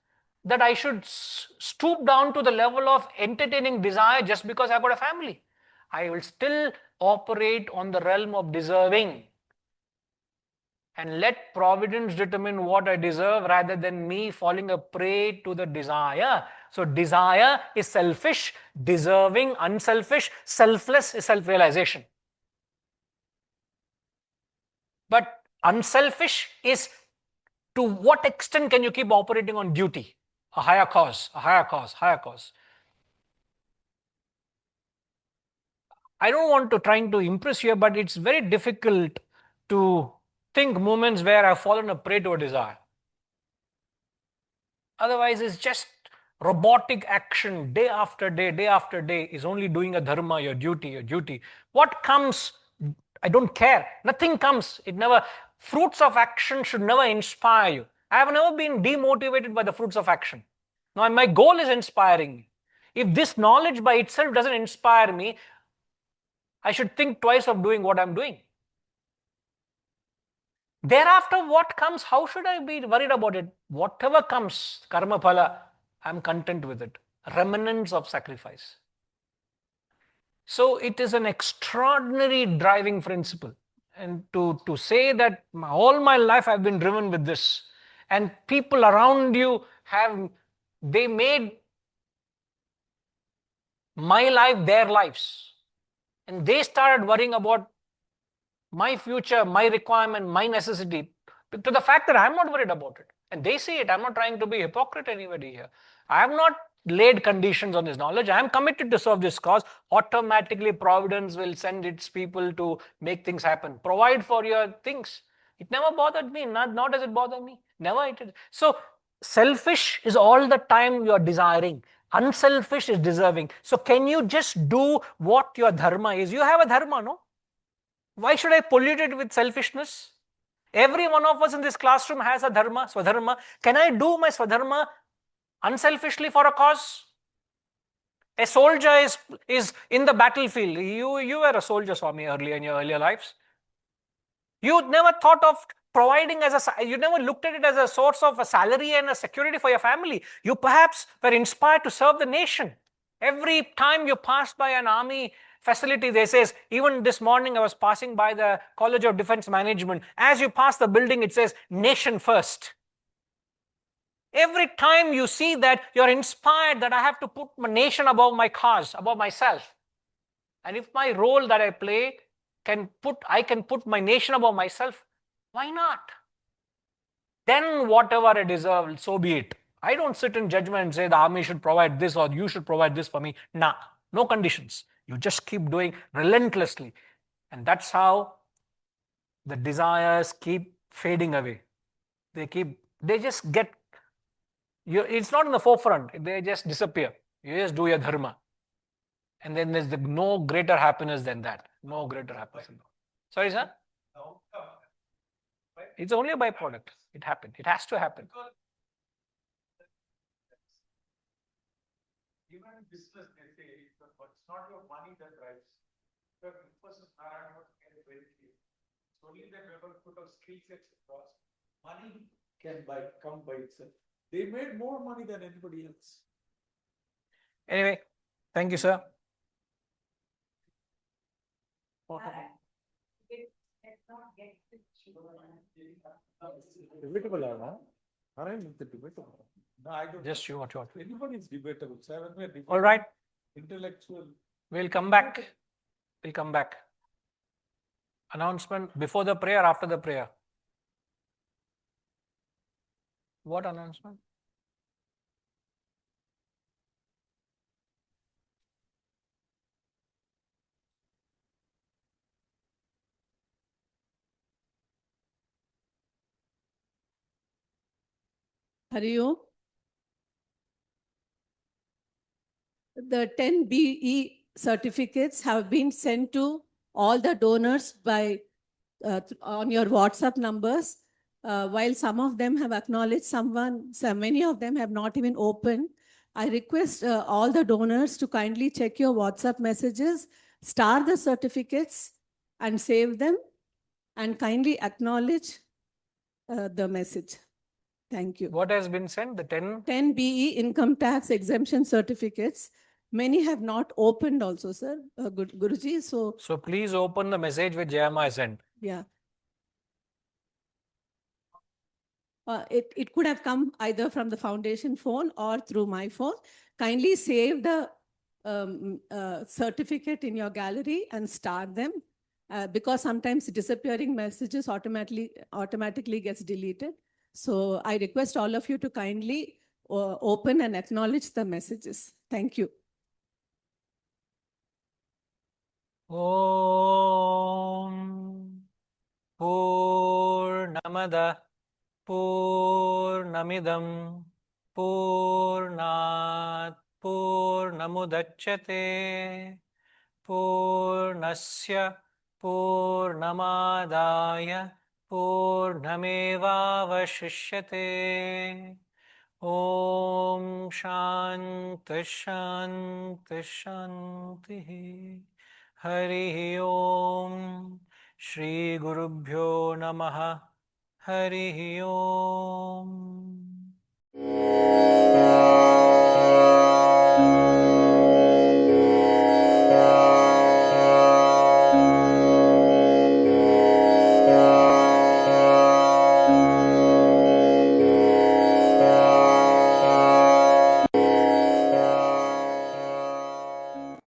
that I should stoop down to the level of entertaining desire just because I've got a family. I will still operate on the realm of deserving and let providence determine what I deserve rather than me falling a prey to the desire. So desire is selfish, deserving, unselfish, selfless is self-realization. But unselfish is, to what extent can you keep operating on duty? A higher cause, a higher cause, higher cause. I don't want to trying to impress here, but it's very difficult to think moments where I've fallen a prey to a desire. Otherwise, it's just robotic action day after day is only doing a dharma, your duty, your duty. What comes, I don't care. Nothing comes. It never, fruits of action should never inspire you. I have never been demotivated by the fruits of action. Now, my goal is inspiring me. If this knowledge by itself doesn't inspire me, I should think twice of doing what I'm doing. Thereafter, what comes, how should I be worried about it? Whatever comes, karma phala, I'm content with it. Remnants of sacrifice. So it is an extraordinary driving principle. And to say that all my life I've been driven with this, and people around you they made my life their lives. And they started worrying about my future, my requirement, my necessity, to the fact that I'm not worried about it. And they see it. I'm not trying to be a hypocrite anybody here. I have not laid conditions on this knowledge. I am committed to serve this cause. Automatically, Providence will send its people to make things happen. Provide for your things. It never bothered me. Nor does it bother me. Never it is. So, selfish is all the time you are desiring. Unselfish is deserving. So, can you just do what your dharma is? You have a dharma, no? Why should I pollute it with selfishness? Every one of us in this classroom has a dharma, swadharma. Can I do my swadharma unselfishly for a cause? A soldier is in the battlefield. You were a soldier, Swami, earlier in your earlier lives. You never thought of providing you never looked at it as a source of a salary and a security for your family. You perhaps were inspired to serve the nation. Every time you passed by an army facility, they says, even this morning I was passing by the College of Defense Management. As you pass the building, it says, nation first. Every time you see that, you're inspired that I have to put my nation above my cause, above myself. And if my role that I play I can put my nation above myself, why not? Then whatever I deserve, so be it. I don't sit in judgment and say the army should provide this or you should provide this for me. Nah, no conditions. You just keep doing relentlessly. And that's how the desires keep fading away. They just get, it's not in the forefront. They just disappear. You just do your dharma. And then there's no greater happiness than that. No greater happiness. Sorry, sir? It's only a byproduct. It happened. It has to happen. Even in business, they say, but it's not your money that drives. Your purpose is not very clear. It's only that we have put our skill sets across. Money can come by itself. They made more money than anybody else. Anyway, thank you, sir. Debatable or not? Debatable. No, I don't. Just what. Anybody is debatable. All right. Intellectual. We'll come back. Announcement before the prayer, after the prayer. What announcement? Hari Om. The 10 BE certificates have been sent to all the donors by on your WhatsApp numbers. While some of them have acknowledged, many of them have not even opened. I request all the donors to kindly check your WhatsApp messages, star the certificates and save them, and kindly acknowledge the message. Thank you. What has been sent? The 10? 10 BE income tax exemption certificates. Many have not opened also, sir, Guruji. So please open the message which Jayama has sent. Yeah. It could have come either from the foundation phone or through my phone. Kindly save the certificate in your gallery and star them, because sometimes disappearing messages automatically gets deleted. So I request all of you to kindly open and acknowledge the messages. Thank you. Om Purnamada Purnamidam Purnat Purnamudachyate Purnasya Purnamadaya Purnamevavashishyate. Om Shanti Shanti Shanti. Hari Om. Shri Gurubhyo Namaha. Hari Om.